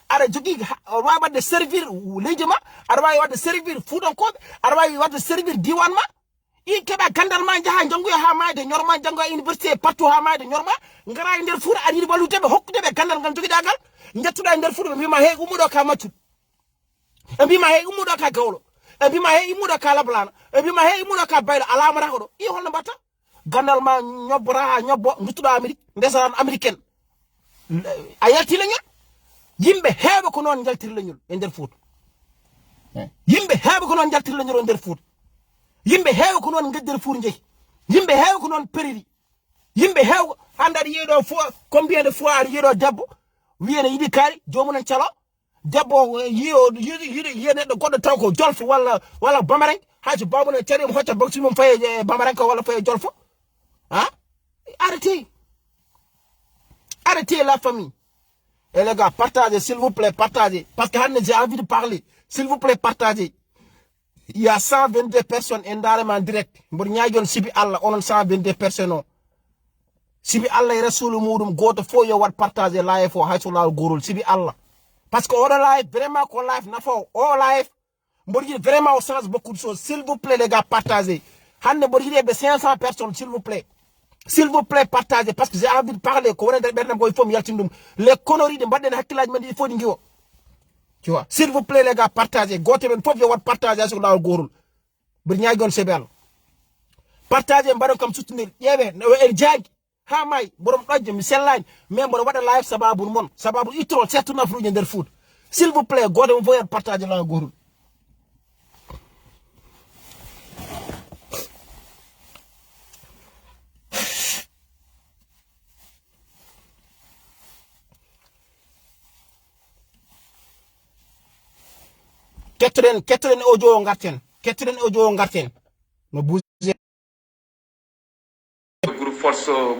Ara jogi wawi wadde servir leydi ma aɗa wawi wadde servir fuuɗankoɓe aɗa wawi wadde servir diwan ma i keɓa gandal ma jaaha janggoya ha mayde ñorma janggoya université partout ha mayde ñorma gara e nder fuuɗa aɗa yiiɗi walludeɓe hokkudeɓe gandal ngal joguiɗa gal jettuɗa e nder fuuɗa ɓe mbima hey ummuɗo ka maccuɗ ɓe mbima hey ummuɗo ka gawlo ɓe mbima hey ummuɗo ka lablana ɓe mbima hey ummuɗo ka baylo alamata ko ɗo i holno mbatta gandal ma ñobbora ha ñobbo duttuɗo Amérique ndesaran américaine a yalti leñol yimɓe heɓe ko noon jaltiri leñol e nder Fouta yimɓe heɓe ko noon jaltiri leñol e nder Fouta yimɓe heɓe ko noon gaddere Fouta jeeyi yimɓe heɓe ko noon periri yimɓe heɓe hande aɗa yiiɗo combien de fois aɗa yiiɗo debbo wiyene yiɗi kaari jomumen calo debbo yiye neɗɗo goɗɗo taw ko jolfo walla bamaran hayso bamune carima hocca baksumum faye bamaran ko walla faye jolfo ha arrêtez la famille. Et les gars, partagez, s'il vous plaît, partagez. Parce que j'ai envie de parler. S'il vous plaît, partagez. Il y a 122 personnes en direct. Sibi Allah, on a 122 personnes. Sibi Allah, Rasoul Mouroum, goto fo yo wat partager live fo haysola gorul. Sibi Allah. Parce que on live, vraiment, qu'on live, na fo, on live. Vraiment, on change beaucoup de choses. S'il vous plaît, les gars, partagez. Hanne, 500 personnes, s'il vous plaît. S'il vous plaît, partagez, parce que j'ai envie de parler. Les conneries de Mbaden Hakilaj, il faut dire. Tu vois, s'il vous plaît, les gars, partagez. Gote men faut voir partager sur la gorul. Brignagon Sebel. Partagez, Mbaden comme soutenir. Yebe, El Jag, Hamay, Borom Lodge, Michel Line, même pour voir live Sababou Mon, Sababou Itro, c'est tout un fruit de foot. S'il vous plaît, Gote me voir partager la gorul. Ketren audio ngarten no bouger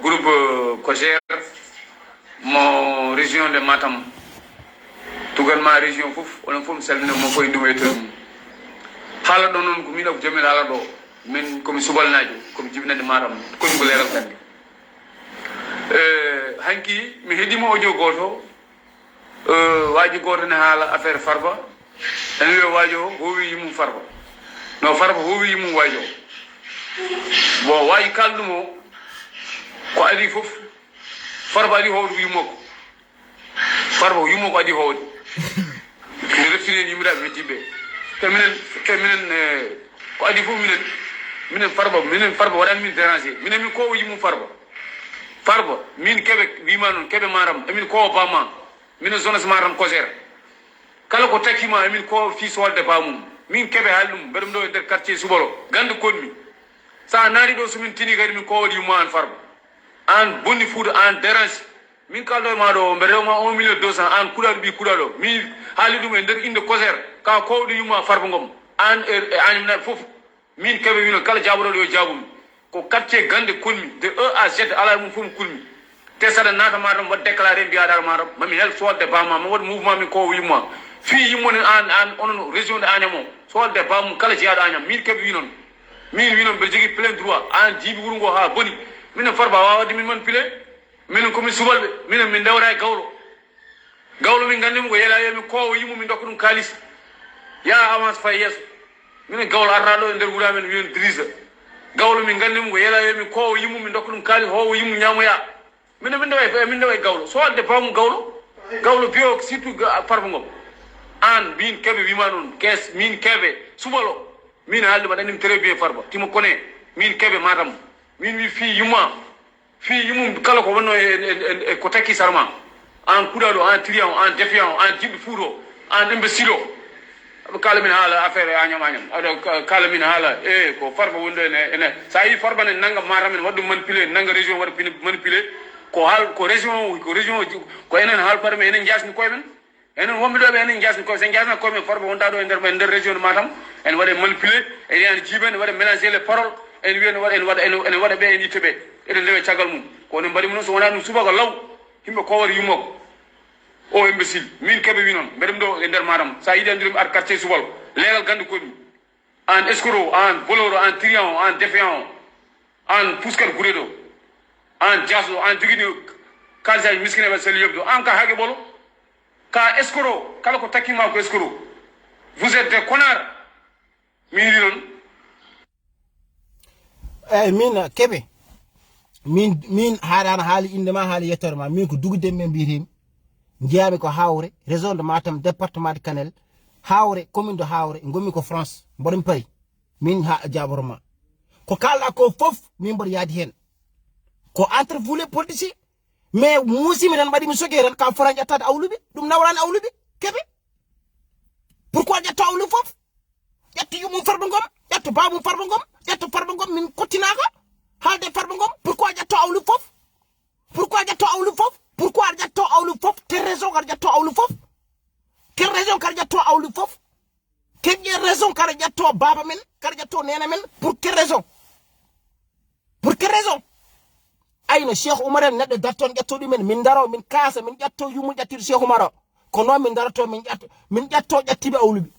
groupe Kogère mon région de Matam tugal ma région fof on fom salmina mo koy duweto hala do non ko min ak jamil hala do min comme subal naajo comme jibnande Matam ko ngol leral tan hanki mi hedimo audio goto waji goto ne hala affaire Farba en wi wajo ho wi yimum Farba no Farba ho wi yimum wajo bon waji kaldumo ko adi fof Farba adi howde yimoko Farba yimoko adi howde mi refine yimiraɓe mettiɓe minen ko adi fof minen Farba waɗani min déranger minen min kowo yimum Farba min keɓe wima noon keɓe maram emin kowo bamma minen zones maram Kogère kala ko takima emin ko fils walde bamum min keɓe haaldum mbeɗum ɗo e nder quartier Soubalo gande konmi sa naari ɗo somin tini kadi min kowal yumma an Farba an bonni Fouta an dérange min kalɗo e maɗo mbe rewma 1 million 200 an kuɗaɗo ɓi kuɗaɗo min haali ɗum e nder inde Kogère ka kowɗo yumma Farba Ngom an e animnaɓe foof min keɓe wino kala jaɓoɗoɗo yo jaɓumi ko quartier gande konmi de E à Z ala mum fof kulmi te saɗa naata matam waɗa déclaré mbiyaɗar matam mami hel solde bamma ma waɗa mouvement min kowo yumma fi yimmonen an onon région de Agnam o solde bamum kala jeyaɗo Agnam min keɓe winon min winon mbeɗa jogui plein droit an jiibi wuuro ngo ha boni minen Farba wawa wadde min manipulé minen komin subalɓe minen min dewra e gawlo min gandimi ko yeela min kowo yimmu min dokka ɗum kalis ya avance fay yesso minen gawlo arata ɗo e nder wuura men wiyen Drissa gawlo min gandimi ko yeela min kowo yimmu min dokka ɗum kalis howo yimmu ñamoya minen min dewa e gawlo solde bamum gawlo biyo surtout Farba Ngom an min kebe wima non kes min kebe Soubalo min haalde mbaɗa très bien Farba timo kone min kebe matam min wi fi yumum kala ko wonno e ko takki sarma an kuɗaɗo en trian en défiant en jiɗɗo fuuto en imbécile o kala min haala affaire añam aɗo kala min haala ko Farba wonɗo ene sa yi Farba ne nanga matam en waɗɗum manipulé nanga région waɗa manipulé ko région ko enen haalpare men enen jasni koye men enen womɓeɗoɓe enen jasni koye sen jasna koye men Farba wonta ɗo e nder région matam en waɗa manipulé en yani jiiba en waɗa mélanger les paroles en wiya ene waɗa ɓe en yitte ɓe eɗen ndewe caggal mum kono mbaɗi noon so wona ɗum subaka law yimɓe kowari yummoko o imbécile min keɓe wi noon mbeɗem ɗo e nder matam sa yiɗi andiremi ar quartier Soubalo leegal gande koɗum en escroc en voleur en trian en défiant en puskar guure ɗo en jasɗo en joguiɗo kalisaji miskineɓe seli yobdo an ka haaqe ɓolo ka escroc kala ko takkima ko escroc vous êtes des connards min wi noon min Kebe min haɗano haali indema haali yettore ma min ko Dougou Demme mbiyetemi jeyami ko Hawre région de Matam département de Kanel Hawre commune de Hawre gommi ko France mboɗomi pari min ha jaboroma ko kalɗa ko foof min mboɗo yaadi hen ko entre vous les politiciens mais musimi tan mbaɗimi sogue tan kam fota ƴettade awluɓe ɗum nawrani awluɓe Kebe pourquoi ƴetto awlu foof ƴetto yumum Farba Ngom ƴetto babum Farba Ngom ƴetto Farba Ngom min kottinaka haalde Farba Ngom pourquoi ƴetto awlu foof pourquoi ƴetto awlu foof pourquoi aɗa ƴetto awlu foof quelle raison kaɗa ƴetto awlu foof quelle raison kaɗa ƴetto awlu foof quelle raison kaɗa ƴetto baba men kaɗa ƴetto nena men pour quelle raison ayno Cheikh Oumar en neɗɗo darton ƴetto ɗumen min daro min kaasa min ƴetto yummum ƴettiɗo Cheikh Oumar o ko noon min daroto min ƴetto ƴettiɓe awluɓe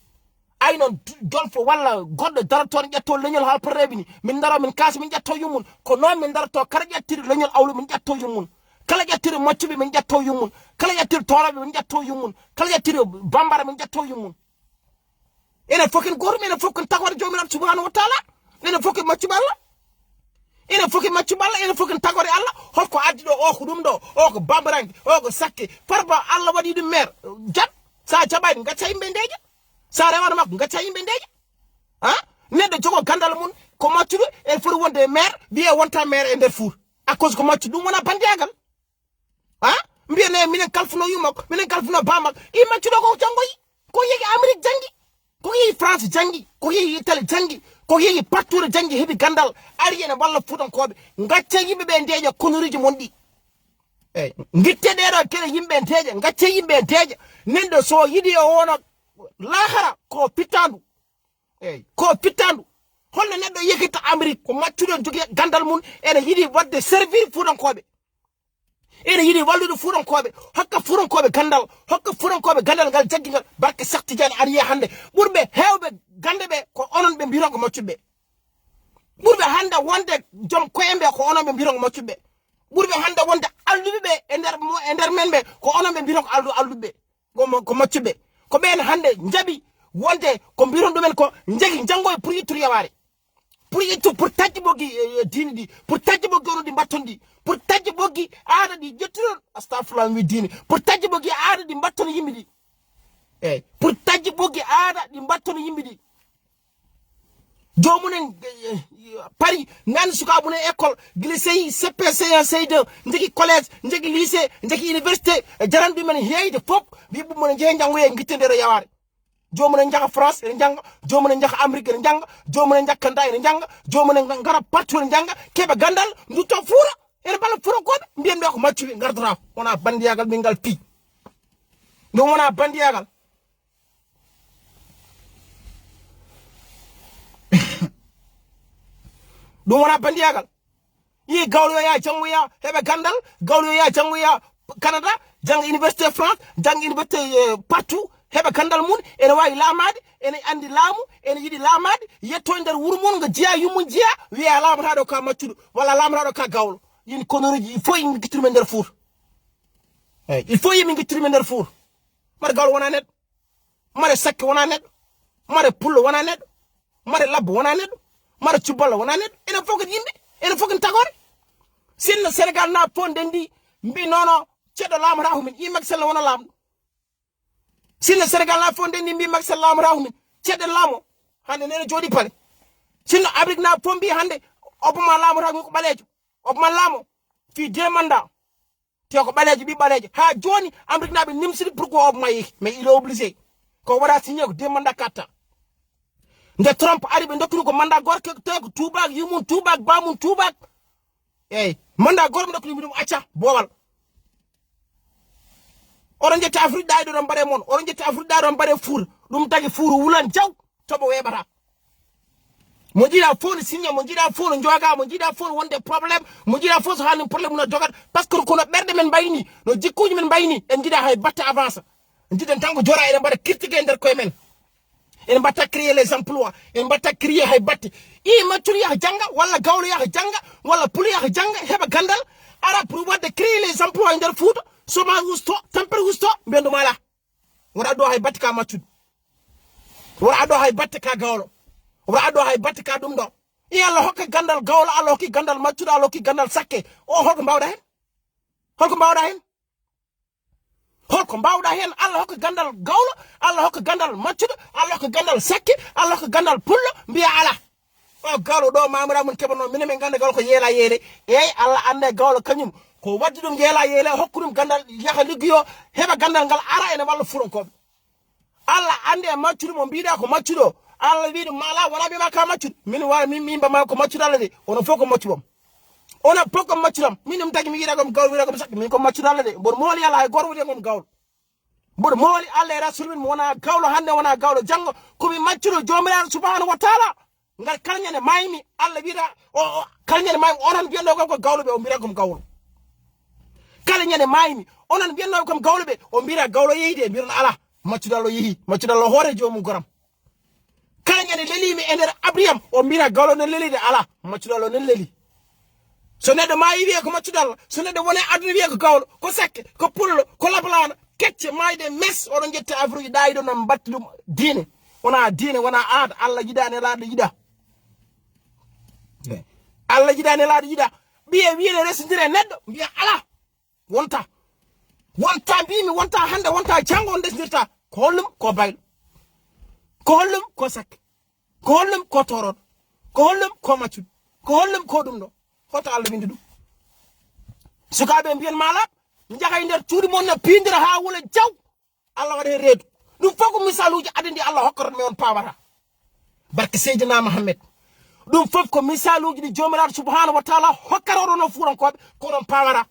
ay noon jolfo walla goɗɗo darotoon ƴetto leñol halpareɓe ni min daro min kaasa min ƴetto yummum ko noon min daroto kala ƴettiɗo leñol awlu min ƴetto yummum kala ƴettiɗo maccuɓe min ƴetto yummum kala ƴettiɗo toroɓe min ƴetto yummum kala ƴettiɗo bambara min ƴetto yummum enen fof ken gotum enen fof ken tagore jomiraɗo subhanahu wa taala enen fof ken maccuɓe Allah enen fof ken maccuɓe Allah enen fof ken tagore Allah holko addi ɗo o ko ɗum ɗo o ko bambaranke o ko sakke Farba Allah waɗi ɗum maire jat sa jaɓani gacca yimɓe ndeeja sa rewano makko gacca yimɓe ndeeja neɗɗo jogo gandal mum ko maccuɗo e foti wonde maire wiye wonta maire e nder Fouta à cause ko maccu ɗum wona bandiyagal mbiyane minen kalfuno yummakko minen kalfuno bamakko i maccuɗo ko janggoyi ko yehi Amérique jangi ko yehi France jangi ko yehi Italie jangi ko yehi pattude jangi heeɓi gandal ari ene walla fuutankoɓe gacce yimɓeɓe ndeeƴa konnoriji mon ɗi eyyi guitte ɗeɗo kene yimɓe ndeeƴa gacce yimɓe ndeeƴa nenɗo so yiiɗi o wona lahara ko pittandu eyyi ko pittandu holno neɗɗo yekkita Amérique ko maccuɗo jogui gandal mum ene yiiɗi wadde servir fuutankoɓe ene yiiɗi wallude fuutankoɓe hokka fuutankoɓe gandal ngal jagguigal barke Cheikh Tidiane ariye hande ɓurɓe hewɓe gande ɓe ko onon ɓe mbiron ko maccuɓe ɓurɓe hande wonde joom koyemɓe ko onon ɓe mbiron ko maccuɓe ɓurɓe hande wonde alluɓe ɓe e nder men ɓe ko onon ɓe mbiron ko alluɓe ko maccuɓe ko ɓen hande jaaɓi wonde ko mbiron ɗumen ko jagui janggoye pour yittude yaware pour tajji ɓoggi diine ɗi pour tajji ɓoggi onon ɗi mbatton ɗi pour tajji ɓoggi aada ɗi ƴettuɗon astafurlah mi diine pour tajji ɓoggi aada ɗi mbattono yimɓe ɗi eyyi pour tajji ɓoggi aada ɗi mbattono yimɓe ɗi jomunen Paris nani sukaɓunen école guila seyi CP C1 C2 jogui collège jogui lycée jogui université jaran ɗumen heyde foof wi ɓummone jeehe janggoye guitte nder yaware jomunen jaaha France ene janga jomunen jaaha Amérique ene janga jomunen jakkanda ene janga jomunen gara partout ene janga keɓe gandal dutto Fouta ene balla fuurankoɓe mbiyen ɓe ko maccuɓe gardata wona bandiyagal min ngal pi ɗum wona bandiyagal ɗum wona bandiyagal yi Gawlo ya janggoya heɓe gandal Gawlo ya janggoya Canada jangga université France jangga université partout heɓe gandal mum ene wawi laamade ene andi laamu ene yiiɗi laamade yetto nder wuuro mum ngo jeeya yummum jeeya wiya laamataɗo ka maccuɗo walla laamataɗo ka Gawlo yin konnoriji il faut yimɓe guittuɗumen nder Fouta eyyi il faut yimɓe guittuɗumen nder Fouta mbaɗa Gawlo wona neɗɗo mbaɗa sakke wona neɗɗo mbaɗa pullo wona neɗɗo mbaɗa labbo wona neɗɗo mbaɗa cubballo wona neɗɗo enen fof kadi yimɓe enen fof ken tagore sinno Sénégal na fof ndendi mbi nono ceɗɗo laamata ko min Macky Sall wona laamɗo sinno Sénégal la fonde ni mbi mak salam rawmi cedde lamo hande nene jodi pale sinno Afrique na pombi hande obuma lamo rawmi ko balejo obuma lamo fi 2 mandats te ko balejo bi balejo ha joni Afrique na be nimsidi pourquoi obuma yi mais il est obligé ko wara signé ko 2 mandats katta nde Trump ari be dokkunu ko mandat gorke te ko tubak yumun tubak bamun tubak mandat gorbe dokkunu dum acca bowal oron jetta Afrique daydo don bare mon oron jetta Afrique daydo don bare four dum tagi four wulan jaw tobo webata mo jida fon signé mo jida fon njoga mo jida fon wonde problème mo jida fon so hanin problème no jogat parce que ko no berde men bayni no jikkuji men bayni en jida hay batte avance jiden tango jora eden bare critique nder koy men en batta créer les emplois en batta créer hay batte i maturi ya janga wala gawlo ya janga wala puli ya janga heba gandal ara pour wadde créer les emplois nder foot soma gusto tampere gusto mbendo mala wara do hay batte ka matud wara do hay batte ka gawlo wara do hay batte ka dum do yalla hokka gandal gawlo Allah hokki gandal matud Allah hokki gandal sakke o holko mbawda hen holko mbawda hen holko mbawda hen Allah hokka gandal gawlo Allah hokka gandal matud Allah hokka gandal sakke Allah hokka gandal pullo biya ala o gawlo do mamra mun kebano min men ganda gawlo ko yela yele Allah ande gawlo kanyum ko waddi dum yela yele hokkudum gandal yaha liggiyo heba gandal ngal ara ene walla furonkobe Allah ande maccudo mo biida ko maccudo Allah wiido mala wala be maka maccudo min wa min ba ma ko maccudo Allah de ono foko maccudom ona poko maccudom min dum tagi mi wiida ko gawl wiida ko sakki min ko maccudo Allah de bor mooli Allah ay gorwode ngom gawl bor mooli Allah rasul min wona gawlo hande wona gawlo jango ko mi maccudo jomiraado subhanahu wa ta'ala ngal kalnyane maymi Allah wiida o kalnyane maymi onon biendo ko gawlo be o mbira ko gawlo kala nyane maymi onon bienno kom gawlobe o mbira gawlo yeyde mbirna ala maccudallo yehi maccudallo hore jomum goram kala nyane lelimi ender abriyam o mbira gawlo no lelide ala maccudallo non leli so neddo mayi wiye ko maccudallo so neddo woni aduna wiye ko gawlo ko sekke ko pullo ko lablana kecce mayde mes oɗon jette afruji daydo non batti dum diine wona aada Allah yidane laado yida Allah yidane laado yida biye wiye resindire neddo biya ala wonta bimi wonta hande wonta jango on desdirta ko hollum ko baylo ko hollum ko sakke ko hollum ko torod ko hollum ko maccud ko hollum ko dum do hoto Allah windi dum sukabe mbiyen malab njahay nder cuudi mon na pindira ha wula jaw Allah wade reedu dum fofu misaluji adindi Allah hokkorot me on pawata barke Seydina Muhammad dum fof ko misaluji di jomiraado subhanahu wa ta'ala hokkaro no furankobe ko don pawara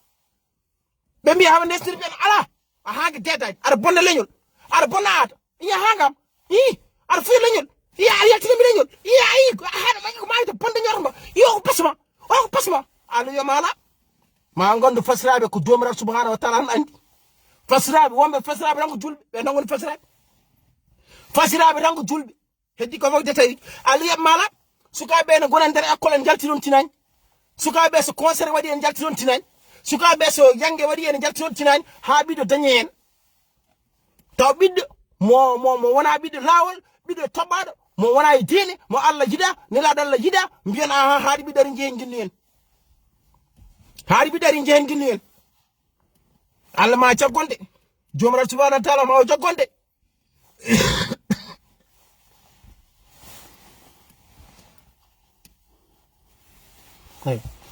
be mbi hawa nestir ben ala a haga dedaj ar bonna leñol ar bonaata ya hangam ar fu leñol ya yaltini mi leñol ya hada ma ko mayta bonde ñorma yo ko pasma alu yo mala ma gondu fasrabe ko jomiraado subhanahu wa ta'ala andi fasrabe wombe fasrabe rango julbe be nangoni fasrabe rango julbe heddi ko fogde tawi alu yo mala sukabe na gonan der école jalti don tinani sukabe so concert wadi en jalti don tinani sukabe so yange wadi en jalti don tinani ha bido danyen taw biddo mo wona biddo lawol biddo tobado mo wona e diine mo Allah jida ne la dalla jida mbiyan a haadi bidari jeen ginni en haadi bidari jeen ginni en Allah ma caggonde jomiraado subhanahu wa ta'ala ma o jaggonde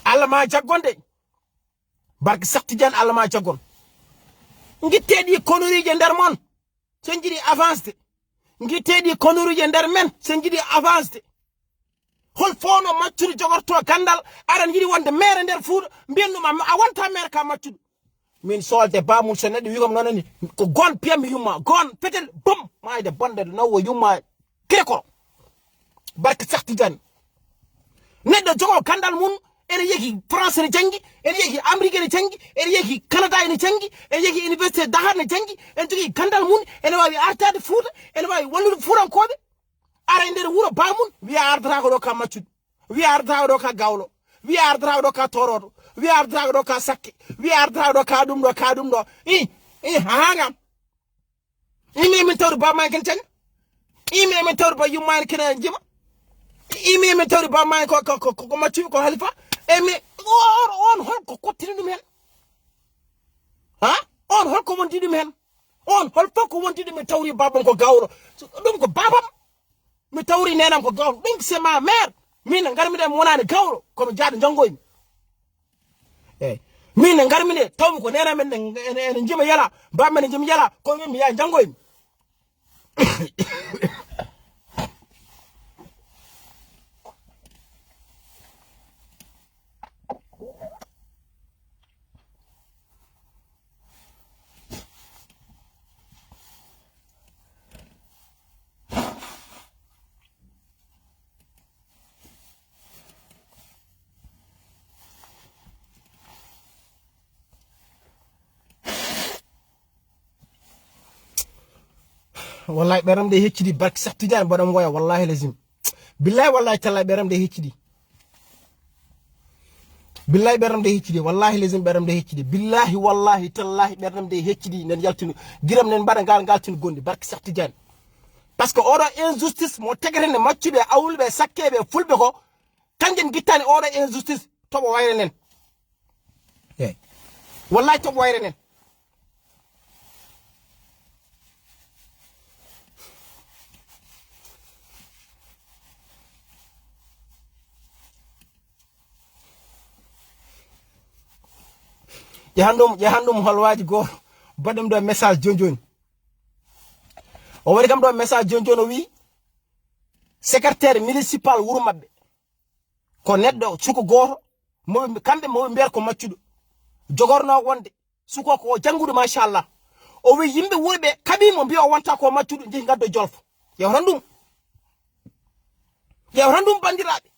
Allah ma jaggonde barke sakti jan Allah ma jaggon ngittedi konurije nder mon sen jidi avance ngittedi konurije nder men sen jidi avance hol fono maccuri jogorto gandal aran jidi wonde mere nder fuudo mbennuma a wonta mere ka maccudo min solde bamul so neddo wigom nonani ko gon piyam yumma gon petel bum mayde bonde nawo yumma keko barke sakti jan neddo jogo gandal mun ene yeki France ne jangi ene yeki Amerique ne jangi ene yeki Canada ne jangi ene yeki Université Dakar ne jangi en jogi gandal mun ene wawi artade fuuta ene wawi wallude fuurankoɓe ara nder wuro bamun wi ardata ko do ka maccude wi ardata do ka gawlo wi ardata do ka torodo wi ardata do ka sakke wi ardata do ka dum do hangam imi min tawdu ba man ken tan imi min tawdu ba yumman ken jima imi min tawdu ba man ko maccu ko halifa emi on holko kottini dum hen on holko wonti dum hen on hol foko wontide mi tawri babam ko Gawlo dum ko babam mi tawri nenam ko Gawlo dum c'est ma mère min ngarmi de wonani Gawlo ko mi jaade jangoymi min ngarmi de tawmi ko nenam en jima yala bamen jima yala ko mi ya jangoymi wallahi beram de heccidi barki sattidiane bodam woya wallahi lazim billahi wallahi tallahi beram de heccidi billahi beram de heccidi wallahi lazim beram de heccidi billahi wallahi tallahi beram de heccidi nen yaltinu giram nen bada galtinu gondi barki sattidiane parce que odo injustice mo tegrene maccube awulbe sakkebe fulbe ko kanjen gittani odo injustice tobo wayre nen wallahi tobo wayre nen jahandum holwaji go badam do message jonjoni o wari kam do message jonjoni o wi secrétaire municipal wuro mabbe ko neddo suko goto mo kambe mo mber ko maccudo jogorno wonde suko ko jangudo machallah o wi yimbe wurbe kabi mo biyo wonta ko maccudo jehi gaddo jolfo yawrandum bandirabe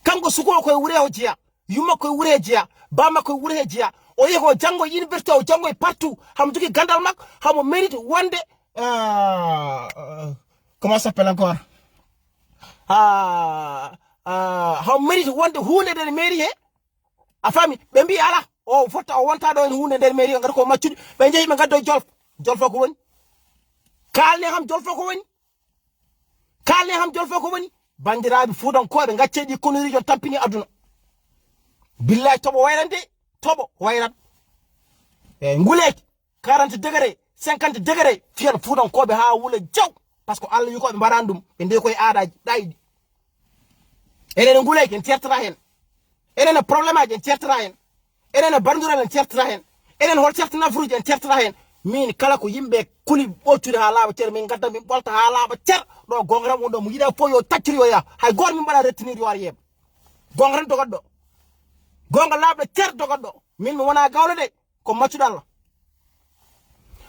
kanko suko ko wure o jiya yuma ko wure jiya bama ko wure jiya o yego jango université o jango partout ham jogi gandal mak ham mérite wonde comment ça s'appelle encore ham mérite wonde hunde der mairie he a fami be mbi ala o fotta o wonta do hunde der mairie ngar ko maccudi be jeyi be gaddo jolfo ko woni kalne ham jolfo ko woni bandirabe fudan ko be gaccedi konori jo tampini aduna billahi tobo wayrande tobo wayrat nguleki 40 degré 50 degré fiel fudan ko be ha wula jaw parce que Allah yuko be barandum be ndey koy aadaji daydi enen nguleki en tertara hen enen problème aji en tertara hen enen bandural en tertara hen enen hol tertana fruji en tertara hen min kala ko yimbe kuli botude ha laaba ter min gadda min bolta ha laaba ter do gongram wondo mu yida fo yo tacciri yo ya hay gor min bala retenir yo war yeb gongran to goddo gonga laabde ter dogoddo min mi wona Gawlo de ko maccudalla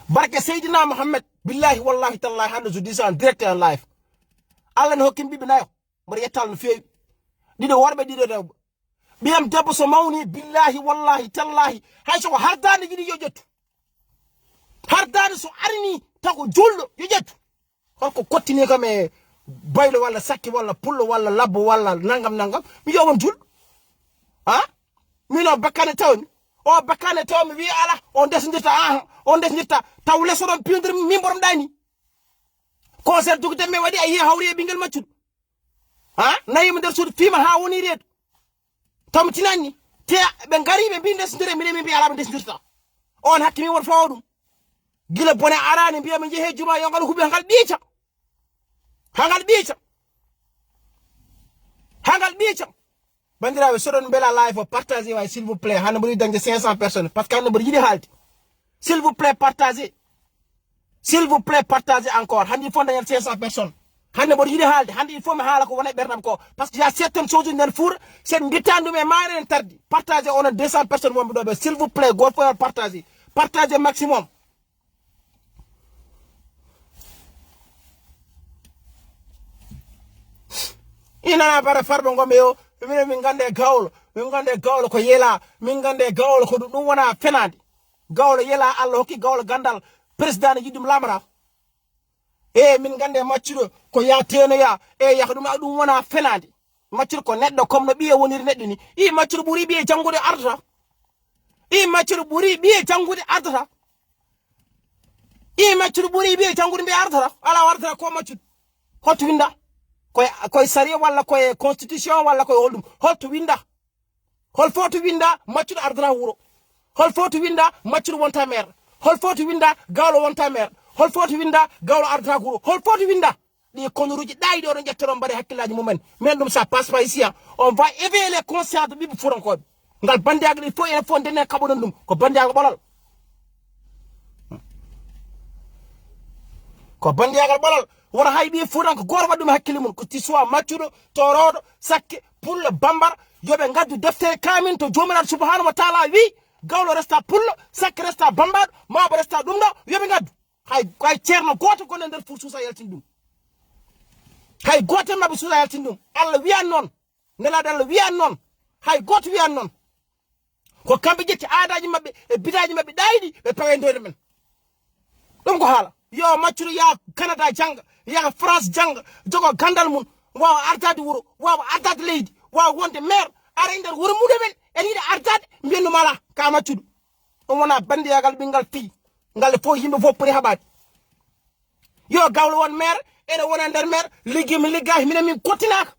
barke Seydina Muhammad billahi wallahi tallahi hande je dis en direct en live Allah no hokkim bibi nayo mo yettal no feewi dido worbe dido rewbe biyam debbo so mawni billahi wallahi tallahi hay so hardande jidi yo jettu hardande so arini tako juldo yo jettu holko kottini kam e baylo walla sakki walla pullo walla labbo walla nangam mi yowon jul mino bakane tawmi o bakane tawmi wi ala on desndirta taw leso don pindir mi borom dani concert dugde me wadi ay hawri e bingel maccud nayi mo der suudu fima ha woni reedo tam tinani te be ngari be bi desndire mi bi ala be desndirta on hakkimi won fawdum gila bone arani biya mi jehe juma yo ngal hubi hangal bicha bandiraɓe soɗon bela live o partagez way s'il vous plaît hande mboɗi dañde 500 personnes par ce que hande mboɗo yiɗi haalde s'il vous plaît partagez encore hande il faut dañal 500 personnes hande mboɗo yiɗi haalde hande il faut mi haala ko wona e ɓerdam ko par ce que y a certaines choses nden fuura sen guittandum e maare en tardi partagez onon 200 personnes wonɓe ɗo ɓe s'il vous plaît goto fof partagez maximum inana bara Farba Ngom yo min gande Gawlo ko yela min gande Gawlo ko dum wona fenade Gawlo yela Allah hokki Gawlo gandal président yidum lamra min gande maccudo ko ya teno ya yakdum dum wona fenade maccudo ko neddo comme no biye woniri neddo ni maccudo buri biye jangude ardata maccudo buri biye jangude ardata maccudo buri biye jangude be ardata ala wardata ko maccudo hoto winda koy sariya walla koy constitution walla koy holdum holto winda hol foto winda maccudo ardana wuro hol foto winda maccudo wonta maire hol foti winda Gawlo wonta mer hol foti winda Gawlo arta guro hol foti winda di konuruji daydi on jettoron bari hakkilaji mumen men dum ça passe pas ici on va éveiller les consciences de bibi furanko ngal bandiaga il faut en fonde ne kabodon dum ko bandiaga bolal ko bandiagal bolal wona haybi furanko gor wadum hakkili mun ko ti soit machudo torodo sakke pour le bambar yobe ngaddu deftere kamin to jomiraɗo subhanahu wa taala wi Gawlo resta pullo sakke resta bambaɗo mabo resta ɗum ɗo yobe ngaddu hay ceerno goto gonne nder fur suusa yaltin ɗum hay goto mabbe suusa yaltin ɗum Allah wiyan noon nelaɗo Allah wiyan noon hay goto wiyan noon ko kamɓe ƴetti aadaji mabɓe e bidaji mabɓe ɗayɗi ɓe pawe ndoyde men ɗum ko haala yo maccuɗo ya Canada janga ya France janga jogo gandal mum wawa ardade wuuro wawa ardade leydi wawa wonde maire ara nder wuuro muɗumen en yiɗi ardade mbiyannuma ala ka maccuɗo ɗum wona bandiyagal ɓingal fi ngal fof yimɓe fof poti haɓade yo Gawlo won maire ene wona nder maire liggi mi liggaki minen min kottinaka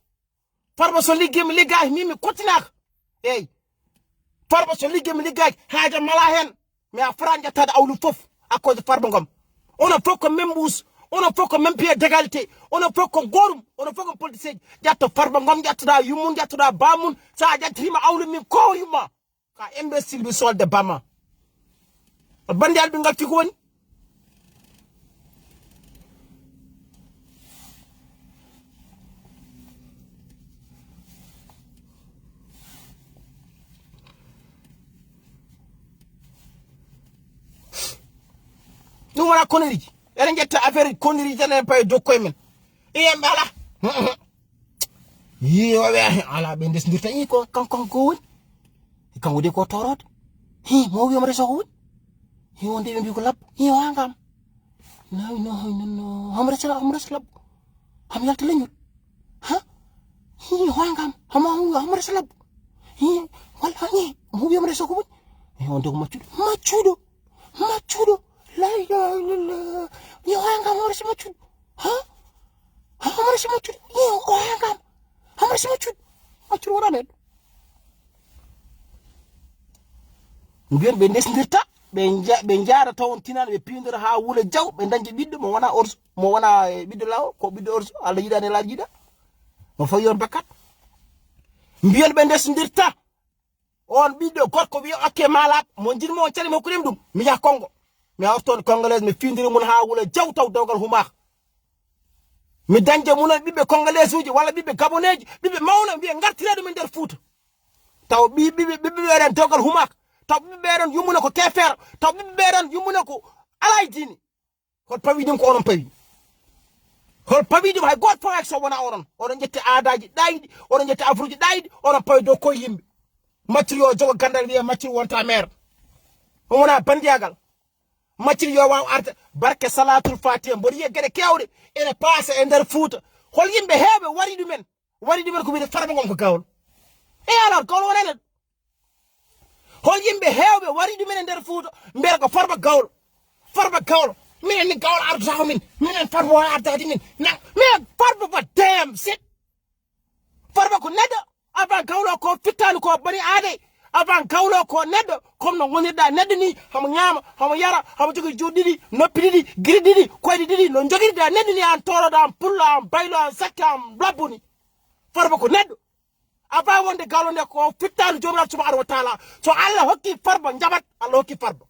Farba so liggi mi liggaki min kottinaka eyyi Farba so liggi mi liggaki haaja mala hen mi a fran jettade awlu fof akkoje Farba Ngom onon fof ko même ɓuus onon fof ko même pied d'égalité onon fof ko gorum onon fof ko politicien jatto Farba Ngom jattoɗa yummum jattoɗa bamum sa jattirima awlu min ko yumma ka imbécile ɓe solde bama bandi alɓe ngal fi ko woni ɗum wona koniriji eɗen jetta affaire koniriji tan en paye dow koye men iyemɓe ala yoɓe ala ɓe ndesdirta i ko kanko ko woni kanko de ko torode mo wiyoma reso ko woni wonde ɓe mbi ko labbo wangam no hamo resa labbo hamo yalta leñol ha wangam hamo resa labbo walla mo wiyoma reso ko woni wonde ko maccuɗo la ilaha illallah wangam hamo resa maccuɗo hamo resa maccuɗo wangam hamo resa maccuɗo wona neɗɗo mbiyen ɓe ndesdirta ɓe jaara tawon tinani ɓe pindora ha wuula jaw ɓe dañde ɓiɗɗo mo wona orso mo wona ɓiɗɗo law ko ɓiɗɗo orso Allah yiɗani laaji yiɗa mo fawi on bakkat mbiyen ɓe ndesdirta on ɓiɗɗo gorko wiya okke malaɓe mo jinmo on calima hokkudem ɗum mi yaha Congo mi hawtoon congolaise mi findiri mun ha wuula jaw taw dawgal humaka mi dañde munon ɓiɓɓe congolaise uji walla ɓiɓɓe gabonais ji ɓiɓɓe mawno mbiya gartire ɗum e nder Fouta taw ɓiɓɓe ɓeɗen dawgal humaka taw ɓiɓɓe ɓeɗon yummuna ko kefere taw ɓiɓɓe ɓeɗon yummuna ko alay dini hol pawi ɗum ko onon pawi hol pawi ɗum hay goto fawaki so wona onon jetti aadaji ɗayɗi onon jetti afruji ɗayɗi onon pawi dow koye yimɓe macciri yo jogo gandal wiya macciri wonta maire on wona bandiyagal macciri yo waw arde barke salatul fatiha mboɗo yiya gueɗe kewɗe ene passe e nder Fouta hol yimɓe heewɓe wari ɗumen ko wiide Farba Ngom ko Gawlo alors Gawlo wona neɗɗo hol yimɓe heewɓe wari ɗumen e nder Fouta mbiyata ko Farba Gawlo minen ni Gawlo ardata ko minen Farba wona ardade min mais Farba ba damn sit Farba ko neɗɗo avant Gawlo ko fittani ko bani aade avant Gawlo ko neɗɗo comme no gonirɗa neɗɗo ni hamo ñaama hamo yara hamo jogui juuɗe ɗiɗi noppi ɗiɗi guiri ɗiɗi koyɗe ɗiɗi no joguirɗa neɗɗo ni an toroɗo an pullo an baylo an sakke an labbu ni Farba ko neɗɗo avant wonde Gawlo nde ko fittani jomiraɗo subhanahu wa taala so Allah hokki Farba jabat Allah hokki Farba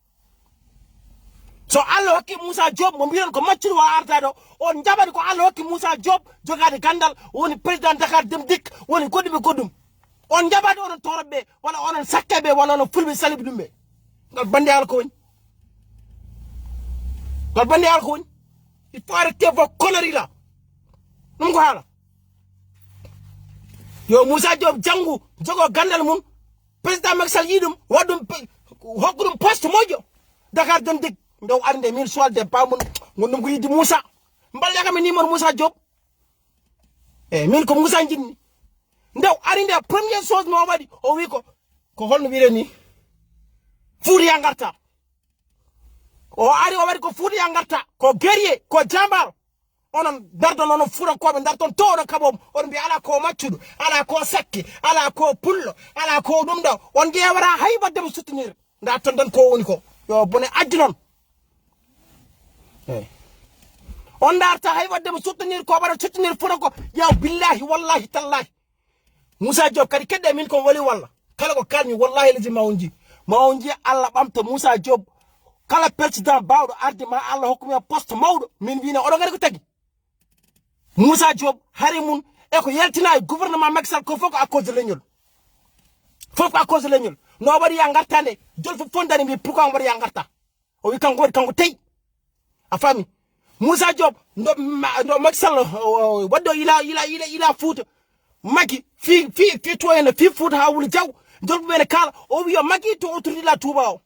so Allah hokki Moussa Diop mo mbiyon ko maccuɗo wa ardade on jaɓani ko Allah hokki Moussa Diop jogade gandal woni président Dakar Dem Dikk woni goɗɗum on jaɓani onon toroɓeɓe walla onon sakkeɓe walla onon fulɓe salibi ɗum ɓe ngal bande Allah ko woni il faut arrêter vos conneries là ɗum ko haala yo Moussa Diop janggu jogo gandal mum président Macky Sall yiɗum waɗɗum hokku ɗum poste moƴƴo Dakar Dem Dikk ndew arde min solde bamum gonɗum ko yidde Moussa mballakami numéro Moussa Diop min ko Moussa jinni ndew ari nde première chose mo waɗi o wi ko holno wiire ni Fouta ya garta o ari o waɗi ko Fouta ya garta ko guerrier ko jambar onon darton onon Fuutankoɓe darton to onon kaɓom on mbiya ala ko maccuɗo ala ko sakke ala ko pullo ala ko ɗum ɗo on ƴewata hay waddemo soutenir nda ton tan ko woni ko yo bone addi noon on darta hay wadde mo soutenir ko bara soutenir fura ko yaw billahi wallahi tallahi Moussa Diop kadi kedde min ko wali walla kala ko kalmi wallahi lazi mawonji Allah bamta Moussa Diop kala président bawdo arde ma Allah hokkumi poste mawdo min wiina odo ngari ko tagi Moussa Diop hari mun e ko yeltina gouvernement Macky Sall ko foko à cause de leñol foko à cause de leñol no wari ya ngartande jol fu fondani mi pourquoi wari ya ngarta o wi kanko tey a fami Moussa Diop ndo Macky Sall waddo ila foot Macky fi toyena fi foot ha wul jaw jol be kala o wi Macky to autorité la Touba o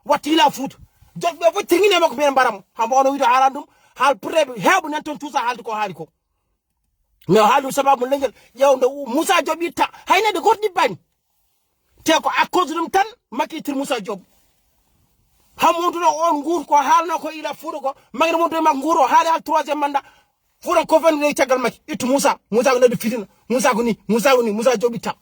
watti ila foot jol be fo tingine mako ben baram ha mo no wi halandum hal prebe hebu nan ton tusa haldi ko mais halu sababu lengel yaw ndo Moussa Diop itta hayne de gordi bañ te ko à cause dum tan Macky tir Moussa Diop hamudu on nguur ko halno ko ila furo ko magni mo do mak nguuro haali hal 3e mandat furo ko fen ne tagal Macky itu Moussa ko ne fitina Moussa ko ni Moussa Diop itta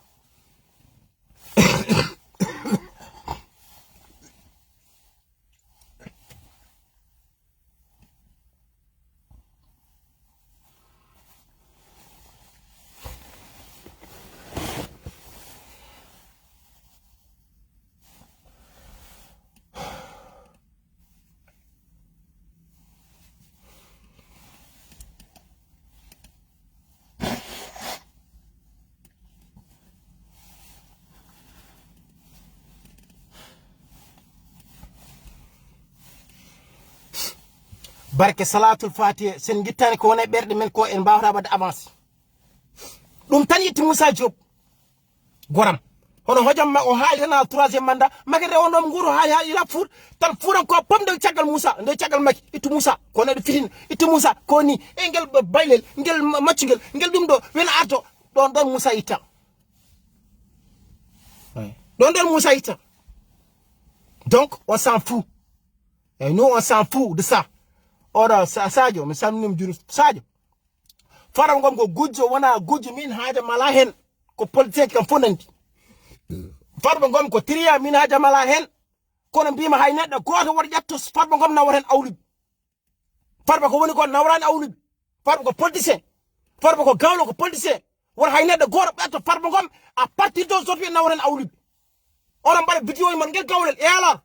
barke salatul fatiha sen gittani ko wona berde men ko en bawata bad avance dum tan yitti Moussa Diop goram hono hojam ma o haali tan 3e mandat magere wonom nguro haali ila fur tan furan ko pomde ciagal Moussa nde ciagal Macky itu Moussa ko ne fitin itu Moussa ko ni engel baylel ngel maccugel ngel dum do wena arto don Moussa itta don Moussa itta donc on s'en fout et nous on s'en fout de ça. Ora Sadio mi samnim juru Sadio Farba Ngom ko gujjo wana gujjo min haja mala hen ko politique kam fonanti Farba Ngom ko triya min haja mala hen kono bima hay neddo goto war yatto Farba Ngom nawren awlib Farba ko woni ko nawran awlib Farba ko politicien Farba ko Gawlo ko politicien war hay neddo goto yatto Farba Ngom à partir d'aujourd'hui nawren awlib ora mbale video man ngel Gawlel e ala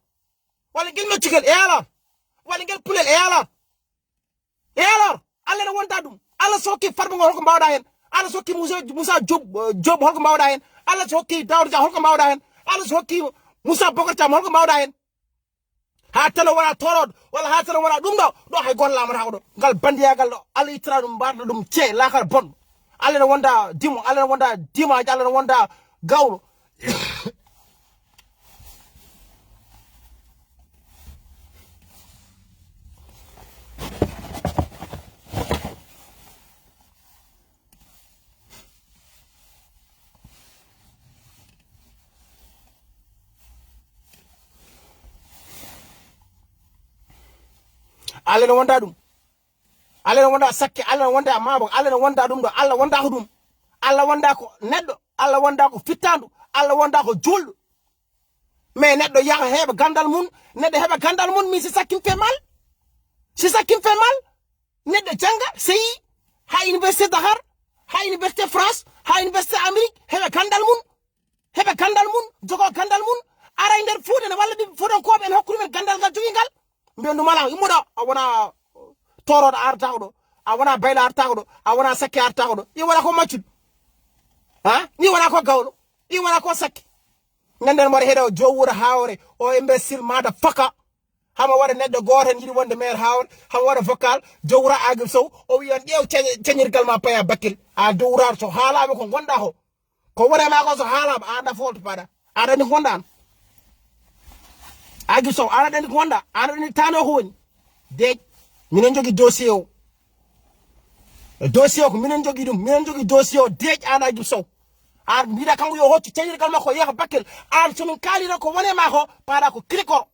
wala ngel meccugel e ala wala ngel pulel e ala et alors alla ne wonta dum alla sokki Farba Ngom holko mbawda hen alla sokki Moussa Diop holko mbawda hen alla sokki Daouda Dia holko mbawda hen alla sokki Moussa Bocar Thiam holko mbawda hen ha tala wala torod wala ha tala wala dum do hay gollama ta do ngal bandiyagal do alla itra dum bardo dum ce lakal bon alla ne wonda dimo alla ne wonda dimaji alla ne wonda Gawlo Allah no wonda dum Allah no wonda sakke Allah no wonda mabo Allah no wonda dum do Allah wonda ko dum Allah wonda ko neddo Allah wonda ko fittandu Allah wonda ko juldo mais neddo yaha heba gandal mun neddo heba gandal mun mi si sakkim fe mal neddo janga sey ha université Dakar ha université France ha université Amérique heba gandal mun jogo gandal mun ara nder fuude ne walla bi fodon ko ben hokkuri men gandal gal jogi gal mbendu mala imudo a wona torodo artago a wona bayla artago a wona sakke artago i wona ko maccud ha ni wona ko Gawlo i wona ko sakke nanden mo hedo jowura hawre o imbécile mada faka hama wara neddo goto en yidi wonde maire hawre hama wara vocal jowura agil sow o wi on ƴeew ceñirgal ma paya bakkil a dowrar so haalaɓe ko gonda ko wonema ko so haalaɓe a dafolto paɗa aɗa ni gondan agi so ala den gonda ala ni tano ko woni de minen jogi dossier o ko minen jogi dum minen jogi dossier o de ana agi so ar mbiɗa kanko yo hoccu teñirgal makko yeha bakkel an somin kalira ko wone ma ko paɗa ko cricor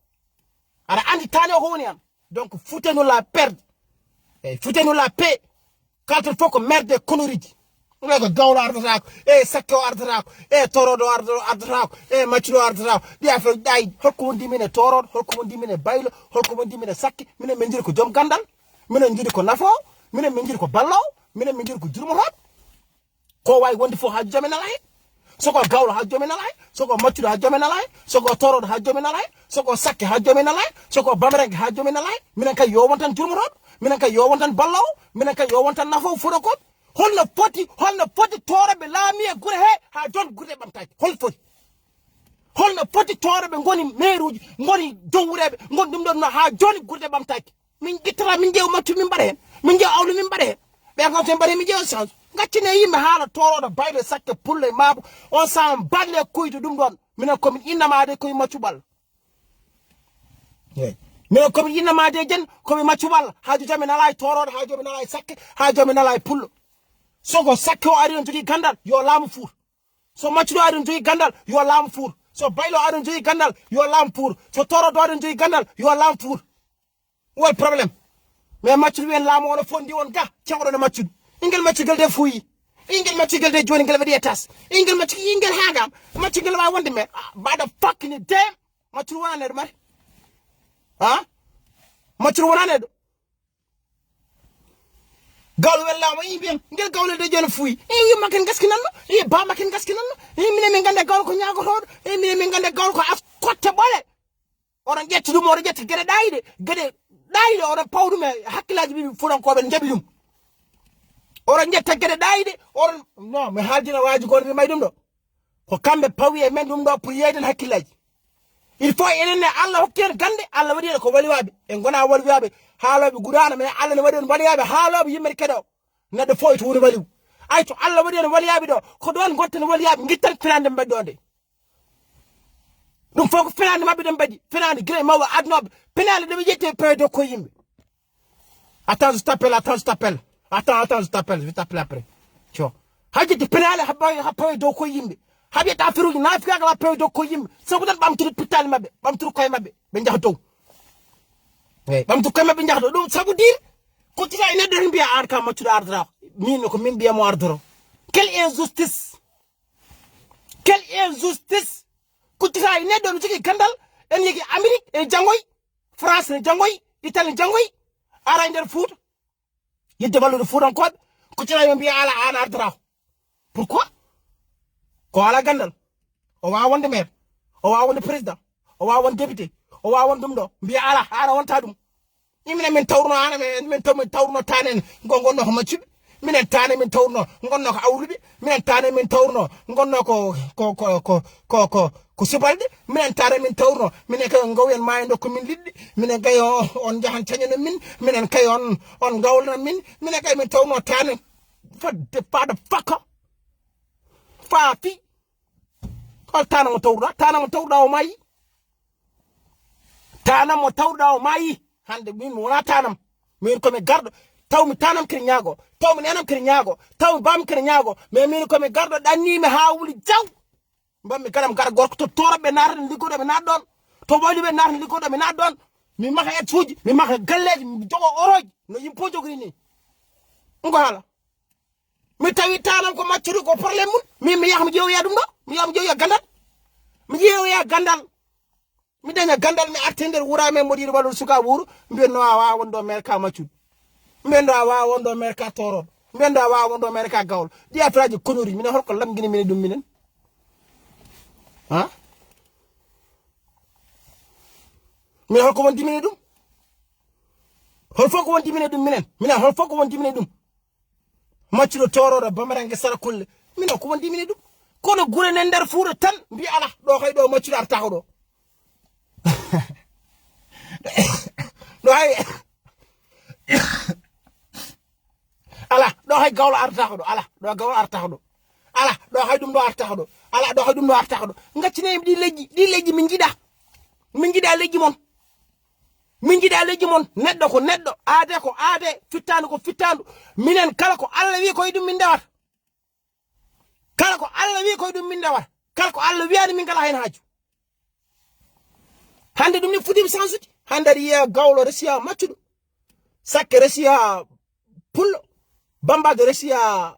aɗa andi tano ko woni am donc foutez-nous la perdre foutez-nous la paix quand il faut que merde connerie ngako Gawlo ardata e sakko ardata e torodo ardata e machudo ardata dia fa dai hokko wondi mine torod hokko wondi mine baylo hokko wondi mine sakki mine men jiri ko jom gandal mine jiri ko nafo mine men jiri ko ballaw mine men jiri ko jurmo hot ko way wondi fo ha jamena lay soko Gawlo ha jamena lay soko machudo ha jamena lay soko torodo ha jamena lay soko sakki ha jamena lay soko bamreng ha jamena lay mine kay yo wontan jurmo hot mine kay yo wontan ballaw mine kay yo wontan nafo furo ko holno foti torobe laami e gure he ha jon gurde bamtaji holno foti torobe ngoni meruji ngoni dowrebe ngon dum don ha joni gurde bamtaji min gittara min jew matu min bare hen min jew awlu min bare hen be ngam sen bare min jew change gaccine yimbe haala torodo bayde sakke pulle mabo on sam balle kuyto dum don minen komin innamade koy macubal minen komin innamade jen komi macubal haaju jami nalay torodo haaju jami nalay sakke haaju jami nalay pullo soko sakke o ari on jogi gandal yo laamu fuur so maccudo ari on jogi gandal yo laamu fuur so baylo ari on jogi gandal yo laamu fuur so torodo ari on jogi gandal yo laamu fuur wol problème mais maccudo wen laamu on fondi on ga cewdo no maccudo ingel maccugal de fuyi ingel maccugal de joni ngel wadi etas ingel maccugal ingel hagam maccugal wa wonde me bada fucking damn maccudo wona ne mari ha maccudo wona ne Gawlo wellama yimɓe ngel Gawlo de joni fuyi wi maken gaskinanno ba maken gaskinanno mine min gande Gawlo ko ñagotoɗo mine min gande Gawlo ko af kotte ɓole oɗon ƴetti ɗum oɗon ƴetti gueɗe ɗayɗe oɗon pawɗum e hakkillaji ɓiɓe fuɗankoɓe ne jaaɓi ɗum oɗon ƴetta gueɗe ɗayɗe oɗon non mi haaldina waji goto mi may ɗum ɗo ko kamɓe pawi e men ɗum ɗo pour yeyden hakkillaji il faut enenne Allah hokki en gande Allah waɗi en ko waliwaɓe en gona waliwaɓe haaloɓe gurana mais Allah ne waɗi en waliyaɓe haaloɓe yimɓe keɗo neɗɗo foy to woni waliw ay to Allah waɗi en waliyaɓe ɗo ko ɗon gonten waliyaɓe gittan finande mbaɗi ɗon de ɗum fof ko finande mabɓe ɗen mbaɗi finande guila mawɓe adnoɓe finande ɗeɓe ƴetti peedo ko yimɓe attends je t'appelle attends je t'appelle après cio ha jetti finale ha pawe dow ko yimɓe haɓiyata affaire uji nafikaga wa pawe dow ko yimɓe sabu tan ɓamtude pittali mabɓe ɓamtude koye mabɓe ɓe jaha dow eyi ɓamtude koye mabɓe jaha dow ɗum sabu dire kottita e neɗɗo tan mbiya an ka maccuɗo ardata min ko min mbiyamo ardoro quelle injustice kottita e neɗɗo no jogui gandal en yegui Amérique en janggoy France ne janggoy Italie ne janggoy ara e nder Fouta yidde wallude Fuutankoɓe kottita yo mbiya ala an ardata pourquoi ko ala gandal o wawa wonde maire o wawa wonde président o wawa wonde député o wawa wonde ɗum ɗo mbiya ala ana wonta ɗum minen min tawruno ana min tawruno tanen gonno ko maccuɓe minen tane min tawruno gonno ko awluɓe minen tane min tawruno gonno ko subalde minen tane min tawruno minen kay on gawen mayndo ko min lidde minen kay on jahan cañano min minen kay on gawlana min minen kay min tawruno tane fada fakka faafi hol tanamo tawruɗa o mayi hande min wona tanam min komi garɗo tawmi tanam kiri ñaago tawmi nenam kiri ñaago tawmi bam kiri ñaago mais min komi garɗo ɗannimi ha wuli jaw mbammi gadam gara gorko to toroɓe natani liggoɗo ɓe nat ɗon to waliɓe natani liggoɗo ɓe nat ɗon mi maha ettuji mi maha galleji mi jogo oroji no yimpo jogori ni ngo haala mi tawi tanam ko maccuɗo ko probléme mun mi yaha mi ƴeewoya ɗum ɗo mi yaha mi ƴeewoya gandal mi daña gandal mi arte nder wura men moɗiɗo waɗol suka wuro mbiyen no a wawa wonɗo maire ka maccuɗo mbiyen ɗo a wawa wonɗo maire ka toroɗo mbiyen ɗo a wawa wonɗo maire ka Gawlo ɗi affaire aji konori minen holko lamguini minen ɗum minen ha minen holko won dimine ɗum hol fof ko won dimine ɗum minen hol fof ko won dimine ɗum maccuɗo toroɗo bamarangue sara kolle minen ko won dimine ɗum kono gure nen nder Fuuta tan mbi ala ɗo hay ɗo maccuɗo artako ɗo ɗo hay ala ɗo hay Gawlo artako ɗo ala ɗo Gawlo artako ɗo ala ɗo hay ɗum ɗo artako ɗo ala ɗo hay ɗum ɗo artako ɗo gaccinayim ɗi leƴƴi min jiiɗa leƴƴi mon neɗɗo ko neɗɗo aade ko aade fittandu ko fittandu minen kala ko Allah wi koye ɗum min ndewata kala ko Allah wi koye ɗum min ndewata kala ko Allah wiyani min kala hen haaju hande ɗum ni fuɗɗima change-ude hande aɗa yiya Gawlo resiya maccuɗo sakke resiya pullo bambaɗo resiya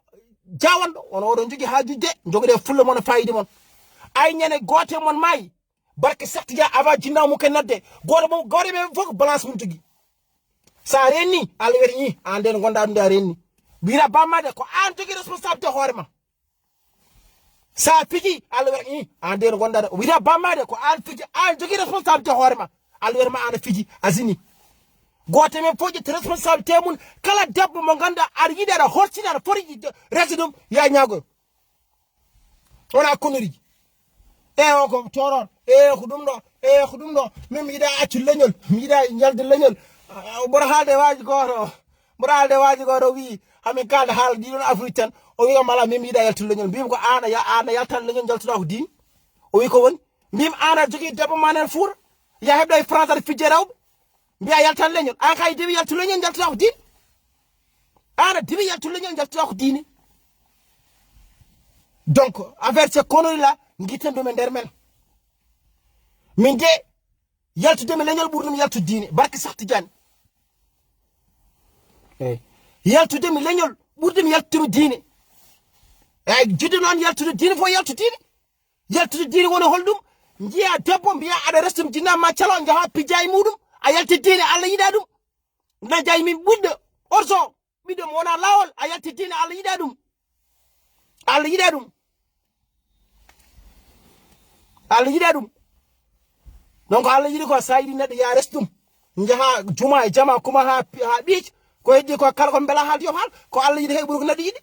jawando on oɗon jogi haajude jogode fulla mon fayidi mon ay ñane gote mon mayi barke saktidia ava jinna mu ken nadde goto be fok balance mum jogi sa renni Allah weri ni an den gonda dum da renni bira bammade ko an jogi responsabilité hoore ma sa fiji Allah weri ni an den gonda bira bammade ko an fiji an jogi responsabilité hoore ma Allah weri ma an fiji azini gote men foje responsabilité mun kala debbo mo ganda ar yidara hortinara fori residum ya nyaago ona konori o ko toron ko dum do min yida accu leñol mi yida jalde leñol bora halde waji goto wi hami kalde haal di don africain o wi mala min yida yaltu leñol bim ko ana yaltan leñol jaltuda ko din o wi ko won bim ana jogi debbo manen four ya hebda france ar fijje rawbe biya yaltan leñol an kay dibi yaltu leñol jaltuda ko din ana dibi yaltu leñol jaltuda ko dini donc affaire c'est connerie là ngitendo men der men min de yaltude men leñol ɓurdum yaltu diine barke sakti jani yaltude men leñol ɓurdum yaltude diine jidde noon yaltude diine fo yaltude diine woni holɗum jiya debbo mbiya aɗa restum jinnama calo jaha pijja e muɗum a yalti diine Allah yiɗa ɗum na jayi min ɓiɗɗo orso ɓiɗɗo mo wona lawol a yalti diine Allah yiɗa ɗum Allah yiɗa ɗum donc Allah yiɗi ko sa yiɗi neɗɗo ya restum jaha juma e jama kuma ha ɓiic ko heddi ko kala ko beela haal yom haal ko Allah yiɗi hay ɓuuri ko neɗɗo yiɗi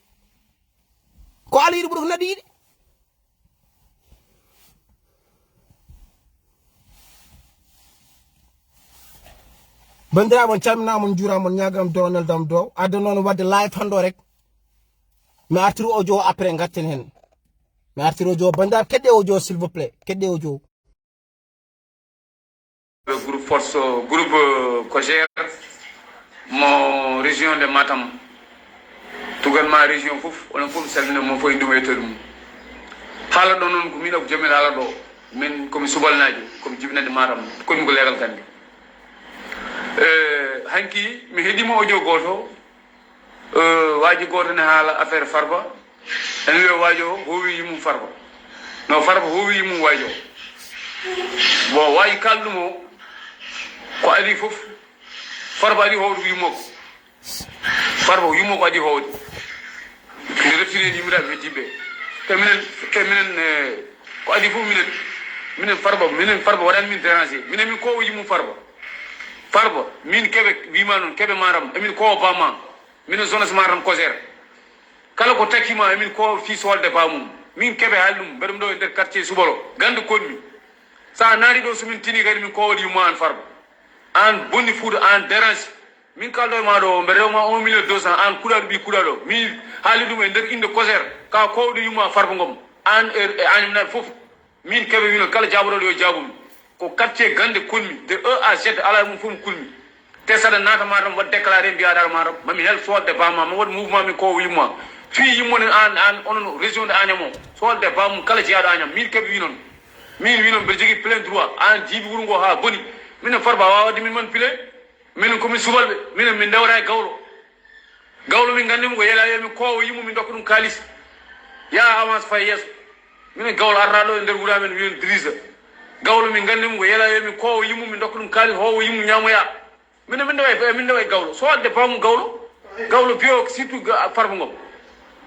ko Allah yiɗi ɓuuri ko neɗɗo yiɗi bandiraɓe on calminamon juuramon ñagam dow neldam dow adda noon wadde live hande rek mi artiri audio après gatten hen mi artiri audio bandiraɓe kedde audio s'il vous plaît kedde audio groupe force groupe ko gère mo région de Matam tugal ma région fof onon fof salmina mo foy ndum e tedum haala ɗo noon ko min ko jomel haala ɗo min komi subalnajo komi jibinande Matam komi ko legal kandi hanki mi heɗima audio goto waji goto ne haala affaire Farba en wiya wajo howi yimum Farba no Farba howi yimum wajo bon waji kaldumo ko adi fof Farba adi howde yimoko Farba yimoko adi howde nde reftiri yimiraɓe heddiɓe ke minen ko adi fof minen Farba waɗani min dérangé minen min kowo yimum Farba min Kebe wima noon Kebe Maram emin kowo bamma minen zones Matam Kosere kala ko takkima emin kowo fi solde bamum min Kebe haali ɗum mbeɗum ɗo e nder quartier Soubalo gande konmi sa naari ɗo somin tini kadi min kowode yumma an Farba an bonni Fouta an dérange min kalɗo e ma ɗo mbe rewma 1 million 200 an kuɗaɗo ɓi kuɗaɗo min haali ɗum e nder inde Kosere ka kowde yumma Farba Ngom an e animnaɓe foof min Kebe wino kala jaɓoɗoɗo yo jaɓumi ko quartier gande kulmi de E à Z ala mum fof kulmi te saɗa naata Matam waɗa déclaré mbiyaɗa Matam mami hel solde bamma ma waɗi mouvement min ko yimma fi yimmone an onon région de Agnam o solde bamum kala jeyaɗo Agnam min Kebe wi noon mbeɗa jogui plein droit an jiibi wuuro ngo ha boni minen Farba wawa wadde min manipulé minen komin subalɓe minen min dewra e Gawlo min gandimi ko yeela min kowo yimmu min dokka ɗum kalis ya avance fay yeeso minen Gawlo arata ɗo e nder wuura men wiyen Drissa Gawlo min gandimi ko yeela min kowo yimmu min dokka ɗum kalis howo yimmu ñamoya min dewa e Gawlo so wadde pamu Gawlo biyo surtout Farba Ngom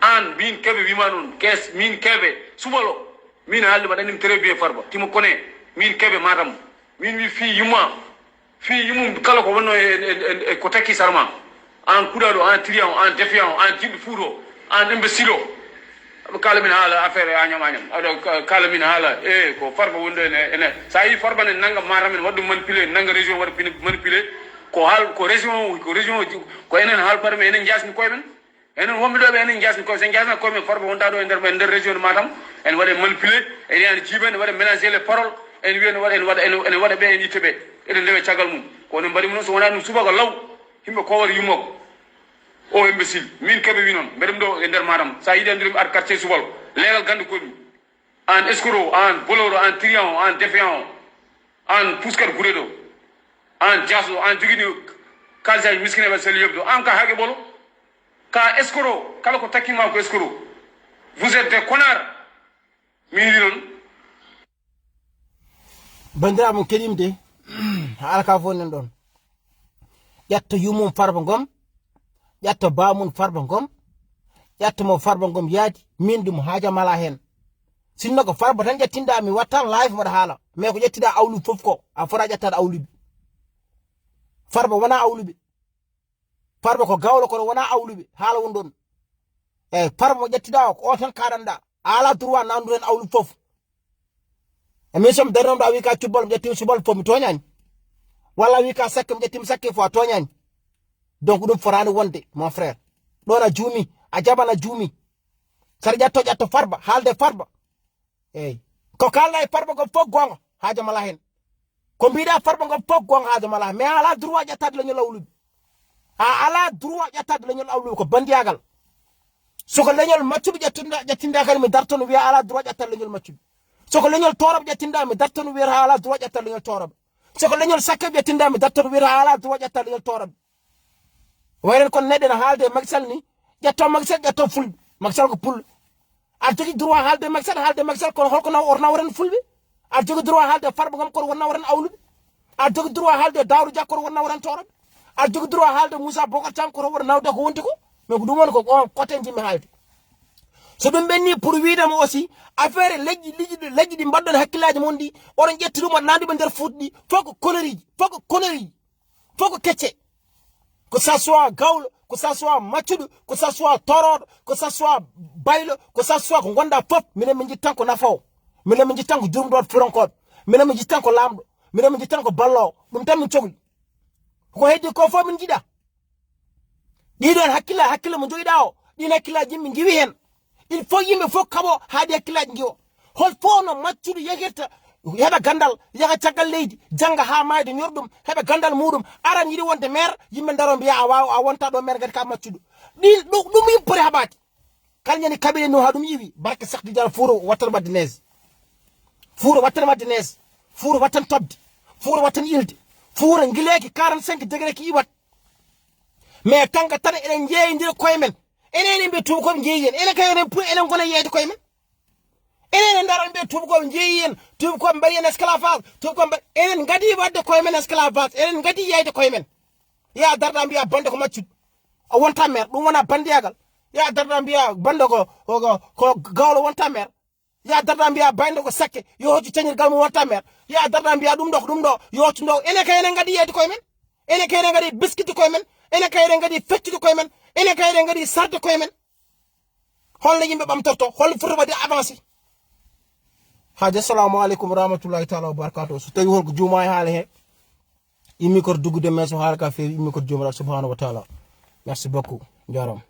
an min Kebe wima noon kes min Kebe Soubalo min haalde waɗanim très bien Farba timo kone min Kebe Matam min wi fi yimmum kala ko wonno e ko takki sarma an kuɗaɗo an trian an défiant an jiɗɗo fuuto an imbécile o aɓe kala min haala affaire e Agnam aɗa kala min haala ko Farba wonɗo ene sa yi Farba ne nangga Matam en waɗa ɗum manipulé nangga région waɗa manipulé ko région ko enen haalpare men enen jasni koye men enen wonɓe ɗo ɓe enen jasni koye sen jasna koye men Farba wonta ɗo e nder région de Matam en waɗa manipulé en yani jiiba en waɗa mélanger les paroles en wiya ene waɗa ɓe en itte ɓe eɗen ndewe caggal mum kono mbaɗi noon so wona ɗum subaka law yimɓe kowata yummoko o imbécile min Kebe wi noon mbeɗum ɗo e nder Matam sa yiɗi andirimi ar quartier Soubalo leegal gande koɗumi an escroc an boloro an trian o an défiant o an puskat guure ɗo an jasɗo an joguiɗo kalisaji miskineɓe seli yobdo an ka haaqe ɓolo ka escroc kala ko takkima ko escroc vous êtes des connards millions bandiraɓe keɗimde alka fo nen ɗon ƴetta yumum Farba Ngom ƴetta bamum Farba Ngom ƴetta mo Farba Ngom yaadi min ɗum haaja mala hen sinno ko Farba tan ƴettinɗa mi wattan live mbaɗa haala mais ko ƴettiɗa awlu fof ko a fota ƴettade awluɓe Farba wona awluɓe Farba ko Gawlo kono wona awluɓe haala won ɗon eyyi Farba mo ƴettiɗa o tan kaɗanɗa a ala droit nanduren awlu fof e min somi darnomɗo a wi ka cubbal mi ƴettimi cubbal fof mi toñani walla wi ka sakke mi ƴettimi sakke fof a toñani donc ɗum forani wonde mon frère ɗon a juumi a jaɓan a juumi saɗa ƴetto Farba haalde Farba eyyi ko kalɗa e Farba Ngom fof gonga haaja mala hen ko mbiɗa Farba Ngom fof gonga haaja mala hen mais a ala droit ƴettade leñol awluɓe a ala droit ƴettade leñol awluɓe ko bandiyagal soko leñol maccuɓe ƴettinda kadi mi dartono wiya ala droit ƴettade leñol maccuɓe soko leñol toroɓe ƴettinda mi dartono wiyata ala droit ƴettade leñol toroɓe soko leñol sakke ƴettinda mi dartono wiyata ala droit ƴettade leñol toroɓe wayren kon neɗɗo no haalde Macky Sall ni ƴetto Macky Sall ƴetto fulɓe Macky Sall ko pullo aɗa jogui droit haalde Macky Sall kono holko nawren fulɓe aɗa jogui droit haalde Farba Ngom kono won nawren awluɓe aɗa jogui droit haalde Daouda Dia kono won nawren toroɓe aɗa jogui droit haalde Moussa Bocar Thiam kono won nawde ko wonti ko mais ko ɗum woni ko on côté jimmi haalde so ɗum ɓenni pour widemo aussi affaire leƴƴi ɗi mbaɗɗon hakkillaji mon ɗi oɗon ƴetti ɗum oɗon nanduɓe nder Fouta ɗi fof ko connerie fof ko kecce que ça soit Gawlo que ça soit maccuɗo que ça soit toroɗo que ça soit baylo que ça soit ko gonda fof minen mi jittan ko nafowo minen mi jittan ko jurmɗoɗo furankoɓe minen mi jittan ko lamɗo minen mi jittan ko ballowo ɗum tan min cohli ko heddi ko fof min jiiɗa ɗiɗon hakkille mo joguiɗa o ɗin hakkillaji yimɓe jiwi hen il faut yimɓe fof kaɓo haadi hakkillaji jiwo hol fof no maccuɗo yahirta heɓa gandal yaha caggal leydi jangga ha mayde ñorɗum heɓa gandal muɗum aran yiɗi wonde maire yimɓe daro mbiya a wonta ɗo maire gati ka maccuɗo ɗum yimpori haɓati kalñani kabine no ha ɗum yiwi barke sakdi dial fuuro wattan wadde neige fuuro wattan tobde fuuro wattan ilde fuuro guileki 45 degré ki iwat mais kanka tan eɗen jeeyidira koye men enen mbiya tubakoɓe jeeyi hen enen kay enen gona yeyde koye men enen daron mbiya tubakoɓe jeeyi hen tubakoɓe mbaɗi hen esclavage tubakoɓe enen gadi wadde koye men esclavage enen gadi yeyde koye men ya darɗa mbiya bande ko maccuɗo o wonta maire ɗum wona bandiyagal ya darɗa mbiya bande ko Gawlo wonta maire ya darɗa mbiya bande ko sakke yo hoccu cañirgal mum wonta maire ya darɗa mbiya ɗum ɗo yo hoccu ɗo enen kay enen gadi yeyde koye men enen kay enen gadi biskide koye men enen kay enen gadi feccude koye men enen kay enen gadi sarde koye men holno yimɓe ɓamtorto holno foti wadde avancé haaji assalamu aleykum wa rahmatullahi taala wa barakatuh so tawi holko juuma e haala he immi koto Dougou Demme so haala ka feewi immi koto jomiraɗo subhanahu wa taala merci beaucoup jarama